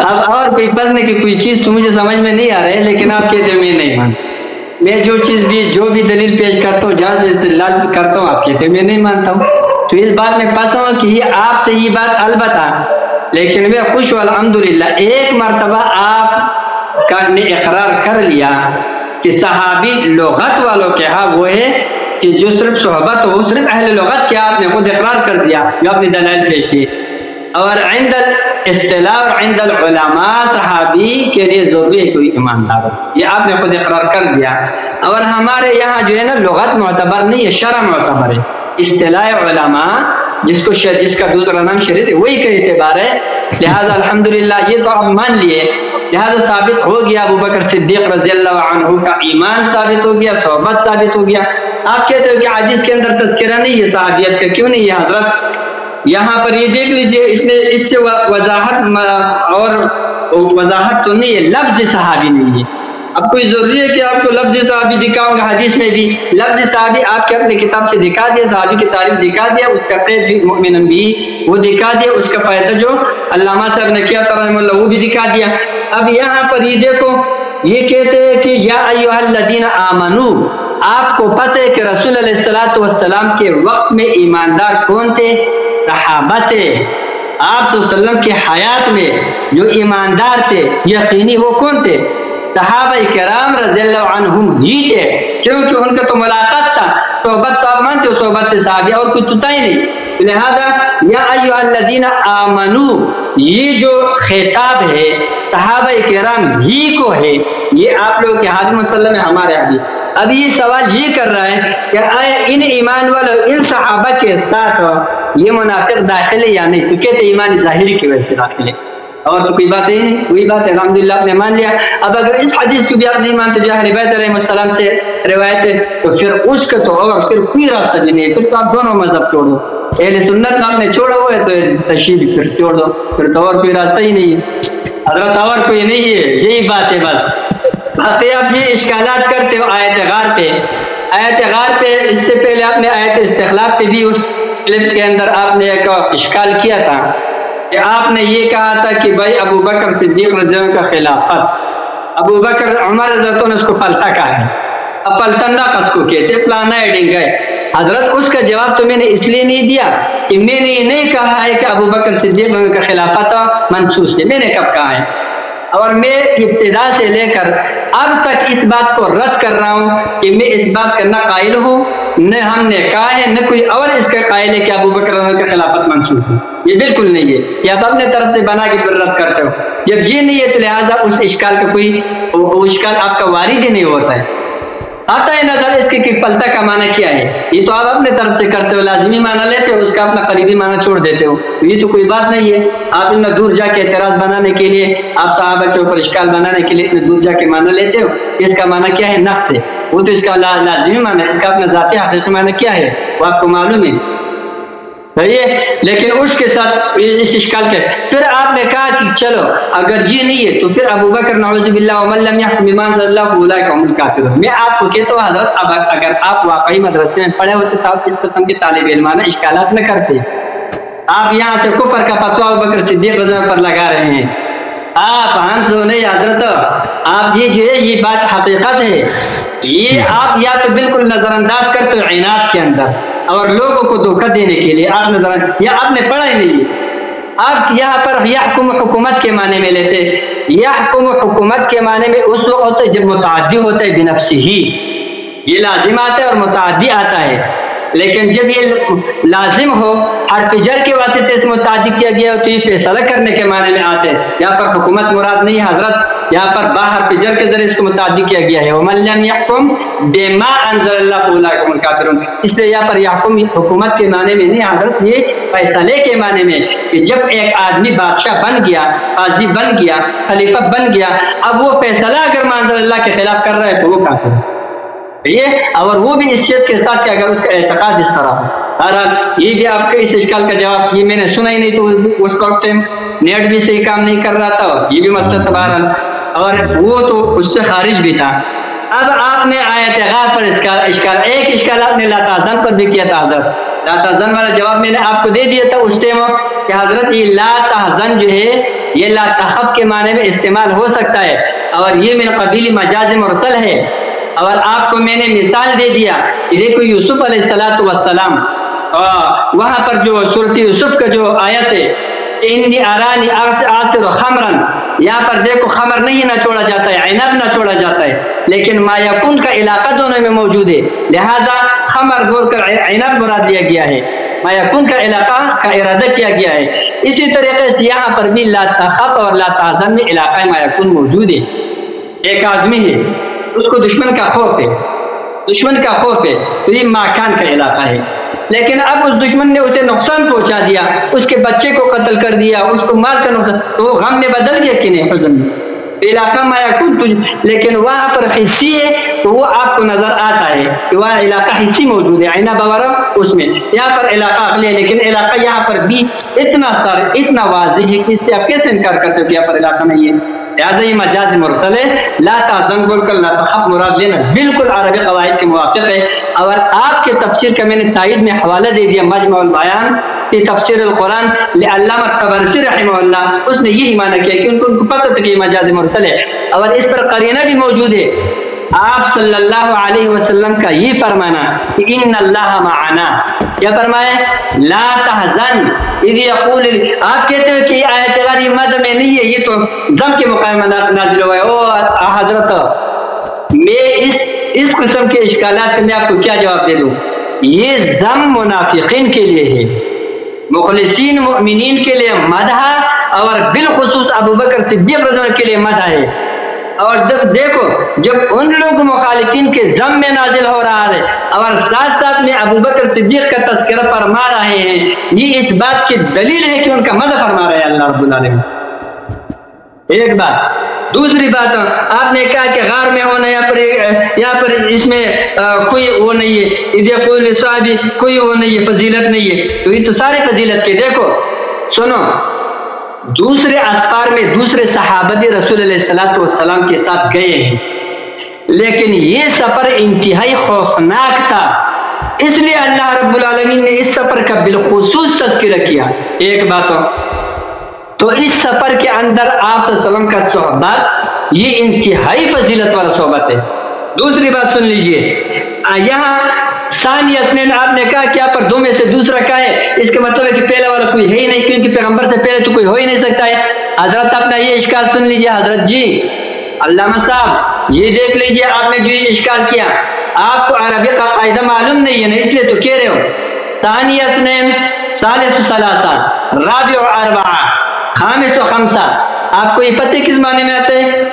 اب اور کوئی پھنسنے کی کوئی چیز تو مجھے سمجھ میں نہیں آ رہا ہے، لیکن آپ کہتے ہیں میں نہیں مانتا. میں جو بھی دلیل پیش کرتا ہوں، جہاں سے استدلال کرتا ہوں، آپ کہتے ہیں میں نہیں مانتا ہوں. تو اس بات میں پھنسا ہوں کہ یہ آپ سے یہ بات البتہ، لیکن میں خوش ہوں الحمدللہ ایک مرتبہ آپ نے اقرار کر لیا کہ صحابی لغت والوں کے ہاں وہ ہے کہ جو صرف صحبت ہو، صرف اہل لغت کے. آپ نے خود اقرار کر دیا جو آپ نے دلائل پیش کیے. اور عند الاصطلاح اور عند العلماء صحابی کے لیے ضروری ہے کوئی ایماندار ہو، یہ آپ نے خود اقرار کر دیا۔ اور ہمارے یہاں جو ہے نا لغت معتبر نہیں ہے، شرع معتبر ہے۔ اصطلاح علماء جس کا دوسرا نام شریعت ہے وہی کا اعتبار ہے، لہذا الحمدللہ یہ تو آپ مان لیے، لہذا ثابت ہو گیا ابو بکر صدیق رضی اللہ عنہ کا ایمان ثابت ہو گیا، صحبت ثابت ہو گیا۔ آپ کہتے ہو کہ حدیث کے اندر تذکرہ نہیں ہے صحابیت کا، کیوں نہیں ہے حضرت؟ یہاں پر یہ دیکھ لیجئے، اس سے وضاحت اور وضاحت تو نہیں ہے، لفظ صحابی نہیں ہے۔ اب کوئی ضروری ہے کہ آپ کو لفظ صحابی دکھاؤں گا؟ حدیث میں بھی لفظ صحابی آپ کے اپنے کتاب سے دکھا دیا، صحابی کی تعریف دکھا دیا، اس کا قید بھی مؤمن بھی وہ دکھا دیا، اس کا فائدہ جو علامہ صاحب نے کیا رحمہ اللہ وہ بھی دکھا دیا۔ اب یہاں پر یہ دیکھو، یہ کہتے ہیں کہ یا ایھا الذین آمنو، آپ کو پتہ ہے کہ رسول علیہ الصلوۃ والسلام کے وقت میں ایماندار کون تھے؟ صحابہ تھے۔ آپ صلی اللہ علیہ وسلم کی حیات میں جو ایماندار تھے یقینی وہ کون تھے؟ صحابہ کرام رضی اللہ عنہم ہی تھے، کیونکہ ان کا تو ملاقات تھا، صحبت تو آپ مانتے ہو، صحبت سے صحابی اور کچھ ہوتا ہی نہیں۔ لہذا یا ایھا الذین آمنو، یہ جو خطاب ہے صحابہ کرام ہی کو ہے، یہ آپ لوگ کے حاضر مسلم ہے، ہمارے حدیث۔ اب یہ سوال یہ کر رہا ہے کہ آیا ان ایمان والوں ان صحابہ کے ساتھ یہ منافق داخل ہے یا نہیں؟ تو کہتے ایمان ظاہری کی وجہ سے داخل ہے، اور تو کوئی بات نہیں، وہی بات ہے، الحمدللہ آپ نے مان لیا۔ اب اگر اس حدیث کو بھی آپ نہیں مانتے جو اہل بیت علیہ السلام سے روایت ہے، تو پھر اس کا تو اور پھر کوئی راستہ بھی نہیں ہے، پھر تو آپ دونوں مذہب چھوڑ دو۔ اہل سنت آپ نے چھوڑا ہوا ہے تو تشیع پھر چھوڑ دو، پھر تو اور کوئی راستہ ہی نہیں ہے حضرت، اور کوئی نہیں ہے، یہی بات ہے بس۔ باقی آپ یہ اشکالات کرتے ہو آیت غار پہ، آیت غار پہ اس سے پہلے آپ نے آیت استخلاف پہ بھی اس کلپ کے اندر آپ نے ایک اشکال کیا تھا کہ آپ نے یہ کہا تھا کہ بھائی ابو بکر صدیق رضی اللہ عنہ کا خلافت، ابو بکر عمر رضی اللہ عنہ نے اس کو پلٹا کہا ہے، اب پلٹن نقص کو کہتے پلانا ایڈنگ ہے۔ حضرت اس کا جواب تو میں نے اس لیے نہیں دیا کہ میں نے یہ نہیں کہا ہے کہ ابو بکر صدیق رضی اللہ عنہ کا خلافت منسوخ ہے، میں نے کب کہا ہے؟ اور میں ابتدا سے لے کر اب تک اس بات کو رد کر رہا ہوں کہ میں اس بات کا نہ قائل ہوں، نہ ہم نے کہا ہے، نہ کوئی اور اس کا قائل ہے کہ ابو بکر رضی اللہ عنہ کا خلافت منسوخ ہے، یہ بالکل نہیں ہے، یہ آپ اپنے طرف سے بنا کے پھر رد کرتے ہو۔ جب یہ نہیں ہے تو لہٰذا اس اشکال کا کوئی اشکال آپ کا وارد ہی نہیں ہوتا ہے، آتا ہے نظر اس کے کہ پلٹا کا معنی کیا ہے، یہ تو آپ اپنے طرف سے کرتے ہو، لازمی معنی لیتے ہو، اس کا اپنا قریبی معنی چھوڑ دیتے ہو، یہ تو کوئی بات نہیں ہے۔ آپ اتنا دور جا کے اعتراض بنانے کے لیے، آپ صحابہ کے اوپر اشکال بنانے کے لیے اتنا دور جا کے معنی لیتے ہو، اس کا معنی کیا ہے؟ نقص ہے، وہ تو اس کا لازمی معنی ہے، اس کا اپنا ذاتی حقیقی معنی کیا ہے وہ آپ کو معلوم ہے، صحیح ہے۔ لیکن اس کے ساتھ اس اشکال کے پھر آپ نے کہا کہ چلو اگر یہ نہیں ہے تو پھر ابو بکر نعوذ باللہ ومن لم یحکم بما انزل اللہ فاولئک هم الکافرون۔ میں آپ کو کہتا ہوں حضرت، اب اگر آپ واقعی مدرسے میں پڑھے ہوتے تو آپ اس قسم کے طالب علمانہ اشکالات نہ کرتے، آپ یہاں سے کفر کا فتویٰ ابو بکر صدیق رضی اللہ عنہ پر لگا رہے ہیں، آپ ہم تو نہیں حضرت، آپ یہ جو ہے یہ بات حقیقت ہے، یہ آپ یا تو بالکل نظر انداز کرتے ہو عناد کے اندر اور لوگوں کو دھوکہ دینے کے لیے، آپ نظر یا آپ نے پڑھا ہی نہیں ہے۔ آپ یہاں پر یحکم حکومت کے معنی میں لیتے، یحکم حکومت کے معنی میں اس وقت ہوتا ہے جب متعدی ہوتا ہے بنفسہ ہی، یہ لازم آتا ہے اور متعدی آتا ہے، لیکن جب یہ لازم ہو حرف جر کے واسطے سے متعدی کیا گیا ہو تو یہ فیصلہ کرنے کے معنی میں آتے ہیں، یہاں پر حکومت مراد نہیں ہے حضرت، یہاں پر با حرف جر کے ذریعے اس کو متعدی کیا گیا ہے، ومن لم یحکم بما انزل اللہ فاولئک هم الکافرون، اس لیے یہاں پر یحکم حکومت کے معنی میں نہیں حضرت، یہ فیصلے کے معنی میں کہ جب ایک آدمی بادشاہ بن گیا، قاضی بن گیا، خلیفہ بن گیا، اب وہ فیصلہ اگر ما انزل اللہ کے خلاف کر رہا ہے تو وہ کافر ہے، یہ اور وہ بھی اس شرط کے ساتھ کہ اگر اس کا اعتقاد اس طرح ہو۔ بہرحال یہ بھی آپ کے اس اشکال کا جواب یہ میں نے سنا ہی نہیں، تو اس وقت نیٹ بھی صحیح کام نہیں کر رہا تھا، یہ بھی مسئلہ تھا بہرحال، اور وہ تو اس سے خارج بھی تھا۔ اب آپ نے آیت غار پر اشکال ایک اشکال آپ نے لا تحزن پر بھی کیا تھا حضرت، لا تحزن والا جواب میں نے آپ کو دے دیا تھا اس ٹائم کہ حضرت یہ لا تحزن جو ہے یہ لا تخف کے معنی میں استعمال ہو سکتا ہے، اور یہ من قبیل مجاز مرسل ہے، اور آپ کو میں نے مثال دے دیا کہ دیکھو یوسف علیہ السلام وہاں پر جو سورۃ یوسف کا جو آیت ہے انی ارانی آصر خمرن، یہاں پر دیکھو خمر نہیں نہ چھوڑا جاتا ہے، عنب نہ چھوڑا جاتا ہے، لیکن ما یکون کا علاقہ دونوں میں موجود ہے، لہذا خمر بول کر عنب مراد دیا گیا ہے، ما یکون کا علاقہ کا ارادہ کیا گیا ہے. اسی طریقے سے یہاں پر بھی لا تخف اور لا تحزن میں علاقہ ما یکون موجود ہے. ایک آدمی ہے اس کو دشمن کا خوف ہے، دشمن کا خوف ہے تو یہ ماکان کا علاقہ ہے. لیکن اب اس دشمن نے اسے نقصان پہنچا دیا، اس کے بچے کو قتل کر دیا، اس کو مال کا نقصان، تو وہ غم میں بدل گیا کہ نہیں؟ حزن میں. علاقہ ما یکون لیکن وہاں پر حصی ہے تو وہ آپ کو نظر آتا ہے کہ وہاں علاقہ حصی موجود ہے، عینہ بورا اس میں. یہاں پر علاقہ عقلی ہے لیکن علاقہ یہاں پر بھی اتنا سر اتنا واضح ہے کہ اس سے آپ کیسے انکار کرتے ہو کہ یہاں پر علاقہ نہیں ہے؟ لہٰذا یہ مجاز مرسل ہے. لا تحزن بول کر لا تخف مراد لینا بالکل عربی قواعد کے موافق ہے. اور آپ کے تفسیر کا میں نے تائید میں حوالہ دے دیا مجمع البیان کی تفسیر القرآن علامہ طبرسی رحمہ اللہ، اس نے یہی معنی کیا کہ ان کو پتہ تھا کہ یہ مجاز مرسل ہے اور اس پر قرینہ بھی موجود ہے. آپ صلی اللہ علیہ وسلم کا یہ فرمانا کہ ان اللہ معنا، کیا فرمائے؟ لا تحزن اذ یقول، آپ کہتے ہو کہ یہ آیت غیر مد میں نہیں ہے، یہ تو ضم کے مقام میں نازل ہوا ہے. او حضرت، میں اس قسم کے اشکالات میں آپ کو کیا جواب دے دوں؟ یہ ضم منافقین کے لیے ہے، مخلصین مؤمنین کے لیے مدح اور بالخصوص ابو بکر صدیق رضی اللہ عنہ کے لیے مدح ہے. اور جب دیکھو جب ان لوگ مخالفین کے ضم میں نازل ہو رہا ہے اور ساتھ ساتھ میں ابو بکر صدیق کا تذکرہ فرما رہے ہیں، یہ اس بات کی دلیل ہے کہ ان کا مدح فرما رہے ہیں اللہ رب العالمین. ایک بات. دوسری بات، آپ نے کہا کہ غار میں ہونا یہاں پر اس میں کوئی وہ نہیں ہے، کوئی صحابی کوئی وہ نہیں ہے، فضیلت نہیں ہے. تو یہ تو ساری فضیلت کے دیکھو سنو، دوسرے اسفار میں دوسرے صحابہ رسول علیہ الصلوۃ والسلام کے ساتھ گئے ہیں، لیکن یہ سفر انتہائی خوفناک تھا، اس لیے اللہ رب العالمین نے اس سفر کا بالخصوص تذکرہ کیا. ایک بات تو اس سفر کے اندر آپ صلی اللہ علیہ وسلم کا صحبت یہ انتہائی فضیلت والا صحبت ہے. دوسری بات سن لیجئے، یہاں ثانی اثنین آپ نے کہا کہ آپ پر دو میں سے دوسرا کا ہے، اس کا مطلب ہے کہ پہلا والا کوئی ہے ہی نہیں، کیونکہ پیغمبر سے پہلے تو کوئی ہو ہی نہیں سکتا ہے. حضرت اپنا یہ اشکال سن لیجئے. حضرت جی علامہ صاحب یہ دیکھ لیجئے، آپ نے جو یہ اشکال کیا، آپ کو عربی کا قاعدہ معلوم نہیں ہے نا، اس لیے تو کہہ رہے ہو ثانی اثنین، ثالث ثلاثہ، رابع اربعہ، خامس و خمسہ. آپ کو یہ پتہ کس معنی میں آتا ہے؟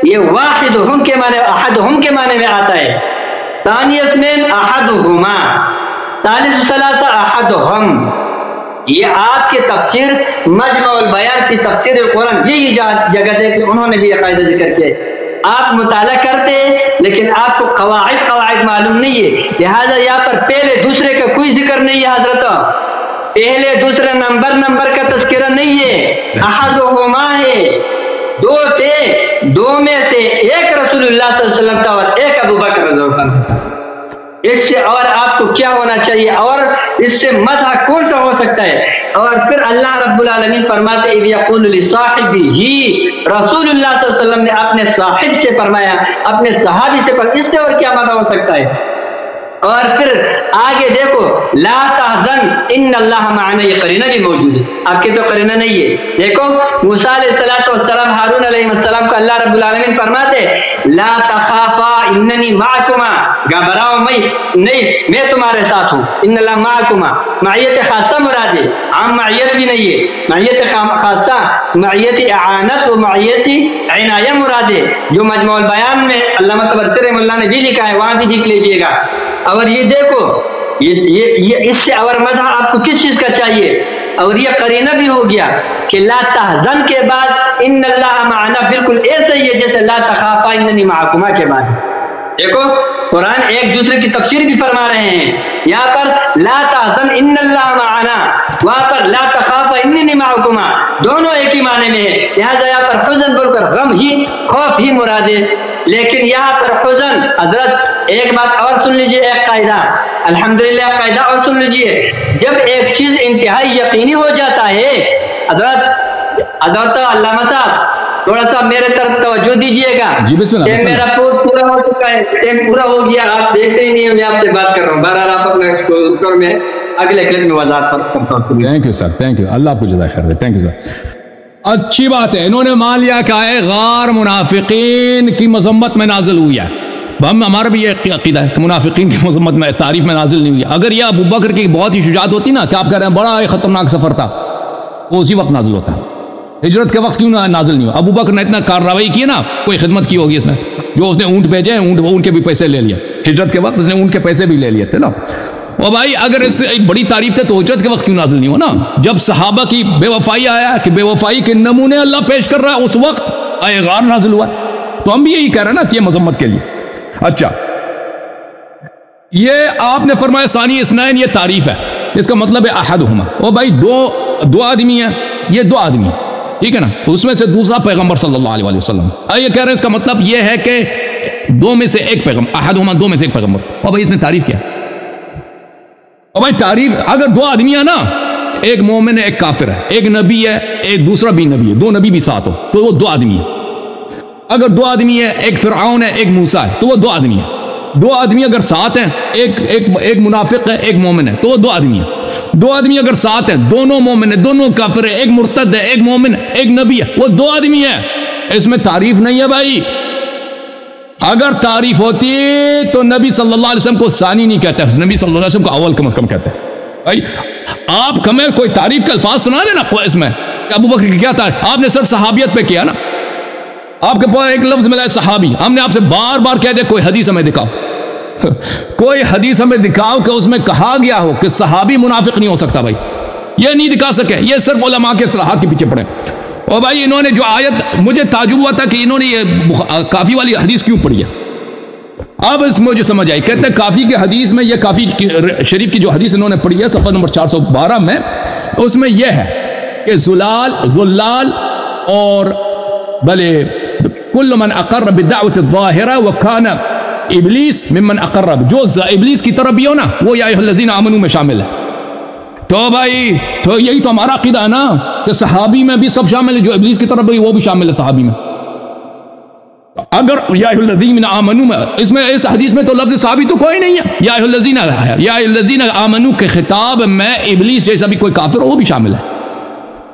یہ واحد ہم کے معنی، احد ہم کے معنی میں آتا ہے. ثانی اثنین احدہما، ثالث ثلاثہ احدہم. یہ آپ کے تفسیر مجمع البیان کی تفسیر القرآن یہی جگہ ہے کہ انہوں نے بھی یہ قاعدہ ذکر کیا ہے. آپ مطالعہ کرتے ہیں لیکن آپ کو قواعد معلوم نہیں ہے، لہذا یہاں پر پہلے دوسرے کا کوئی ذکر نہیں ہے. حضرت پہلے دوسرا نمبر کا تذکرہ نہیں ہے، احدہما ہے، دو تھے، دو میں سے ایک رسول اللہ صلی اللہ علیہ وسلم تھا اور ایک ابو بکر رضی اللہ عنہ. اس سے اور آپ کو کیا ہونا چاہیے اور اس سے مدح کون سا ہو سکتا ہے؟ اور پھر اللہ رب العالمین فرماتے اذ یقول لصاحبہ، رسول اللہ صلی اللہ علیہ وسلم نے اپنے صاحب سے فرمایا، اپنے صحابی سے اس سے اور کیا مدح ہو سکتا ہے؟ اور پھر آگے دیکھو لا تحزن ان اللہ معنا، یہ قرینہ بھی موجود ہے. آپ کے تو قرینہ نہیں ہے. دیکھو موسیٰ علیہ السلام ہارون علیہ السلام کو اللہ رب العالمین فرماتے لا تخافا اننی معکما، گھبراؤ نہیں میں تمہارے ساتھ ہوں. ان اللہ معکما، معیت خاصہ مراد ہے، عام معیت بھی نہیں ہے. معیت خاصہ معیت اعانت و معیت عنایہ مراد ہے، جو مجموع البیان میں علامہ طبرسی رحمہ اللہ نے بھی لکھا ہے، وہاں بھی دیکھ لیجیے گا. اور یہ دیکھو یہ اس سے اور مدح آپ کو کس چیز کا چاہیے؟ اور یہ قرینہ بھی ہو گیا کہ لا تحزن کے بعد ان اللہ معنا بالکل ایسا ہی ہے جیسے لا تخافا اننی معکما کے بعد. دیکھو قرآن ایک دوسرے کی تفسیر بھی فرما رہے ہیں. یہاں پر لا تحزن ان اللہ معنا، وہاں پر لا تخافا اننی معکما، دونوں ایک ہی معنی میں ہے. لہٰذا یہاں پر حزن بول کر غم ہی خوف ہی مراد ہے. لیکن یہاں پر حزن، حضرت ایک بات اور سن لیجئے، ایک قاعدہ الحمدللہ قاعدہ اور سن لیجئے. جب ایک چیز انتہائی یقینی ہو جاتا ہے، حضرت علامہ صاحب تھوڑا سا میرے طرف توجہ دیجئے گا. جی بسم اللہ. میرا پورا ہو چکا ہے، ٹائم پورا ہو گیا، آپ دیکھتے ہی نہیں، میں آپ سے بات کر رہا ہوں. بہرحال آپ اپنا میں اگلے کلپ میں وضاحت کرتا ہوں. Thank you sir, thank you, اللہ آپ کو جزائے خیر دے. تھینک یو سر. اچھی بات ہے، انہوں نے مان لیا کہ غار منافقین کی مذمت میں نازل ہوئی ہے، ہمارا بھی یہ عقیدہ ہے کہ منافقین کی مذمت میں تعریف میں نازل نہیں ہوئی. اگر یہ ابو بکر کی بہت ہی شجاعت ہوتی نا کہ آپ کہہ رہے ہیں بڑا خطرناک سفر تھا, وہ اسی وقت نازل ہوتا. ہجرت کے وقت کیوں نازل نہیں ہوا؟ ابو بکر نے اتنا کارروائی کی نا, کوئی خدمت کی ہوگی اس نے, جو اس نے اونٹ بھیجے, اونٹ کے بھی پیسے لے لیے. ہجرت کے وقت اس نے اونٹ کے پیسے بھی لے لیے تھے نا. اور بھائی اگر اس سے ایک بڑی تعریف تھے تو ہجرت کے وقت کیوں نازل نہیں ہوا نا؟ جب صحابہ کی بے وفائی آیا کہ بے وفائی کے نمونے اللہ پیش کر رہا ہے, اس وقت آئے غار نازل ہوا. تو ہم بھی یہی کہہ رہے ہیں نا کہ یہ مذمت کے لیے. اچھا, یہ آپ نے فرمایا ثانی اثنین, یہ تعریف ہے, اس کا مطلب ہے احدہما. اور بھائی دو آدمی ہیں, یہ دو آدمی ہیں, ٹھیک ہے نا, اس میں سے دوسرا پیغمبر صلی اللہ علیہ وسلم. یہ کہہ رہے ہیں اس کا مطلب یہ ہے کہ دو میں سے ایک پیغمبر, احدہما دو میں سے ایک پیغمبر. اور بھائی اس نے تعریف کیا؟ اور بھائی تعریف, اگر دو آدمی ہیں نا, ایک مومن ہے ایک کافر ہے, ایک نبی ہے ایک دوسرا بھی نبی ہے, دو نبی بھی ساتھ ہو تو وہ دو آدمی ہے. اگر دو آدمی ہے, ایک فرعون ہے ایک موسیٰ ہے, تو وہ دو آدمی ہے. دو آدمی اگر ساتھ ہیں, ایک منافق ہے ایک مومن ہے, تو وہ دو آدمی ہے. دو آدمی اگر ساتھ ہیں, دونوں مومن ہیں دونوں کافر ہیں, ایک مرتد ہے ایک مومن ہے ایک نبی ہے, وہ دو آدمی ہے. اس میں تعریف نہیں ہے بھائی. اگر تعریف ہوتی تو نبی صلی اللہ علیہ وسلم کو ثانی نہیں کہتے, نبی صلی اللہ علیہ وسلم کو اول کم از کم کہتے ہیں. بھائی آپ ہمیں کوئی تعریف کے الفاظ سنا دیں نا اس میں کہ ابو بکر کی کیا تعریف. آپ نے صرف صحابیت پہ کیا نا, آپ کے پاس ایک لفظ ملا ہے صحابی. ہم نے آپ سے بار بار کہہ دیا کوئی حدیث ہمیں دکھاؤ, کوئی حدیث ہمیں دکھاؤ کہ اس میں کہا گیا ہو کہ صحابی منافق نہیں ہو سکتا. بھائی یہ نہیں دکھا سکے, یہ صرف علماء کے اصطلاحات کے پیچھے پڑے. اور بھائی انہوں نے جو آیت, مجھے تعجب ہوا تھا کہ انہوں نے یہ کافی والی حدیث کیوں پڑھی ہے. اب اس مجھے سمجھ آئی, کہتے ہیں کافی کی حدیث میں, یہ کافی شریف کی جو حدیث انہوں نے پڑھی ہے صفحہ نمبر 412 میں, اس میں یہ ہے کہ زلال اور بلے کل من اقر بالدعوت الظاہرہ وکان ابلیس ممن اقرب, جو ابلیس کی طرف بھی ہو نا وہ یا ایھا الذین آمنوا میں شامل ہے. تو بھائی تو یہی تو ہمارا عقیدہ ہے نا کہ صحابی میں بھی سب شامل ہے, جو ابلیس کی طرف بھی وہ بھی شامل ہے صحابی میں. اگر یا ایھا الذین آمنوا میں, اس میں اس حدیث میں تو لفظ صحابی تو کوئی نہیں ہے. یا ایھا الذین آمنوا کے خطاب میں ابلیس جیسا بھی کوئی کافر ہو وہ بھی شامل ہے.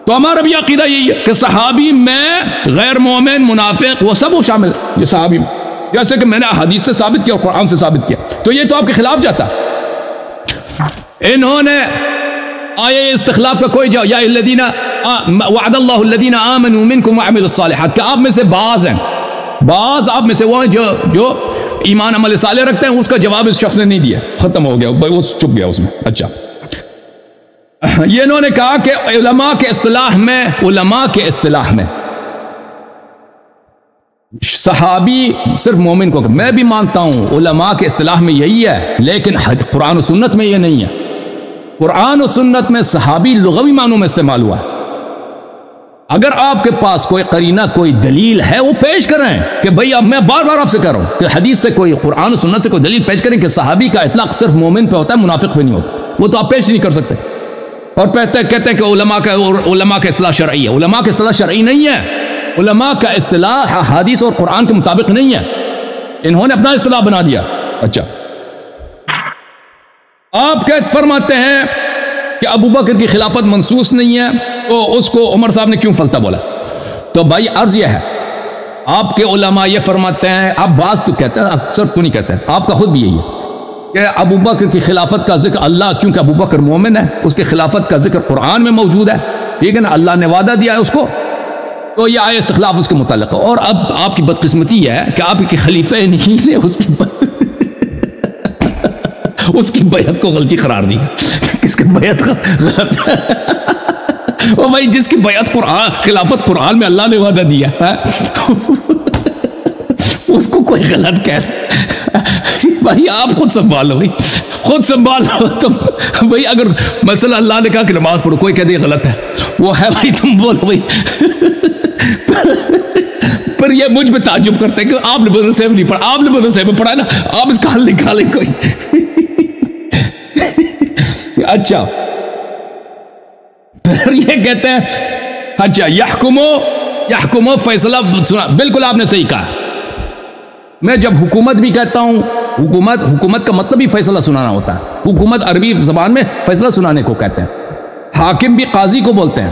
تو ہمارا بھی عقیدہ یہی ہے کہ صحابی میں غیر مومن منافق وہ سب وہ شامل ہے یہ صحابی میں, جیسے کہ میں نے حدیث سے ثابت کیا اور قرآن سے ثابت کیا. تو یہ تو آپ کے خلاف جاتا. انہوں نے آئے استخلاف کا کوئی جواب, یا الذین وعد اللہ الذین آمنوا منکم وعملوا الصالحات, کہ آپ میں سے بعض ہیں, بعض آپ میں سے وہ ہیں جو ایمان عمل صالح رکھتے ہیں. اس کا جواب اس شخص نے نہیں دیا, ختم ہو گیا, وہ چپ گیا اس میں. اچھا, یہ انہوں نے کہا کہ علماء کے اصطلاح میں صحابی صرف مومن کو, میں بھی مانتا ہوں علماء کے اصطلاح میں یہی ہے, لیکن قرآن و سنت میں یہ نہیں ہے. قرآن و سنت میں صحابی لغوی معنوں میں استعمال ہوا ہے. اگر آپ کے پاس کوئی قرینہ کوئی دلیل ہے وہ پیش کریں کہ بھئی اب میں بار بار آپ سے کہہ رہا ہوں کہ حدیث سے کوئی, قرآن و سنت سے کوئی دلیل پیش کریں کہ صحابی کا اطلاق صرف مومن پہ ہوتا ہے منافق پہ نہیں ہوتا. وہ تو آپ پیش نہیں کر سکتے. اور کہتے ہیں کہ علماء کا اصطلاح شرعی ہے. علماء کا اصطلاح شرعی نہیں ہے. علماء کا اصطلاح حدیث اور قرآن کے مطابق نہیں ہے, انہوں نے اپنا اصطلاح بنا دیا. اچھا, آپ فرماتے ہیں کہ ابو بکر کی خلافت منسوخ نہیں ہے, تو اس کو عمر صاحب نے کیوں فلتا بولا؟ تو بھائی عرض یہ ہے, آپ کے علماء یہ فرماتے ہیں, آپ بعض تو کہتے ہیں, اکثر تو نہیں کہتے, آپ کا خود بھی یہی ہے کہ ابو بکر کی خلافت کا ذکر اللہ, کیونکہ ابو بکر مومن ہے, اس کی خلافت کا ذکر قرآن میں موجود ہے, ٹھیک ہے نا, اللہ نے وعدہ دیا ہے اس کو, تو یہ آئے استخلاف اس کے متعلق. اور اب آپ کی بدقسمتی یہ ہے کہ آپ کے خلیفہ نہیں نے اس کی بیعت کو غلطی قرار دی. کس کی بیعت غلط ہے؟ اور بھائی جس کی بیعت خلافت قرآن میں اللہ نے وعدہ دیا اس کو کوئی غلط کہہ, بھائی آپ خود سنبھالو, بھائی خود سنبھالو تم. بھائی اگر مثلا اللہ نے کہا کہ نماز پڑھو, کوئی کہہ دے غلط ہے, وہ ہے بھائی, تم بولو بھائی. پر یہ مجھ پہ تعجب کرتے ہیں کہ آپ نے بدر صاحب نہیں پڑھا, آپ نے بدر صاحب پڑھا نا, آپ اس کا حل نکالیں کوئی. اچھا, پھر یہ کہتے ہیں اچھا یحکمو فیصلہ سنا, بالکل آپ نے صحیح کہا. میں جب حکومت بھی کہتا ہوں, حکومت کا مطلب ہی فیصلہ سنانا ہوتا ہے. حکومت عربی زبان میں فیصلہ سنانے کو کہتے ہیں. حاکم بھی قاضی کو بولتے ہیں.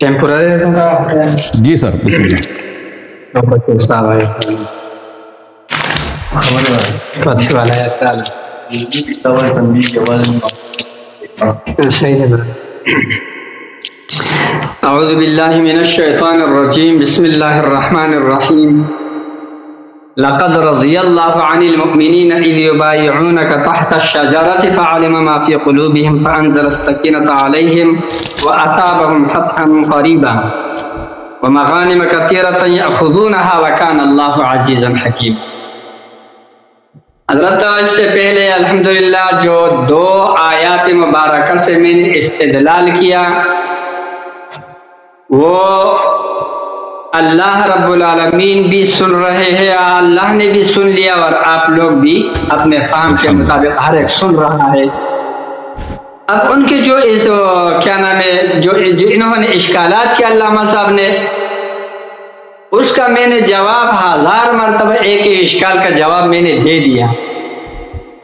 ٹیمپورری جی سر بسم اللہ. اعوذ باللہ من الشیطان الرجیم بسم اللہ الرحمن الرحیم لقد رضی اللہ عن المؤمنین اذ یبایعونک تحت الشجرة فعلم ما فی قلوبهم فانزل السکینة علیہم واصابهم فتحا قریبا ومغانم کثیرة یأخذونها وکان اللہ عزیزا حکیم. حضرت اس سے پہلے الحمدللہ جو 2 آیات مبارکہ سے میں نے استدلال کیا وہ اللہ رب العالمین بھی سن رہے ہیں، اللہ نے بھی سن لیا اور آپ لوگ بھی اپنے فہم کے مطابق ہر ایک سن رہا ہے. اب ان کے جو کیا نام ہے جو انہوں نے اشکالات کیا علامہ صاحب نے، اس کا میں نے جواب 1000 مرتبہ ایک ہی اشکال کا جواب میں نے دے دیا.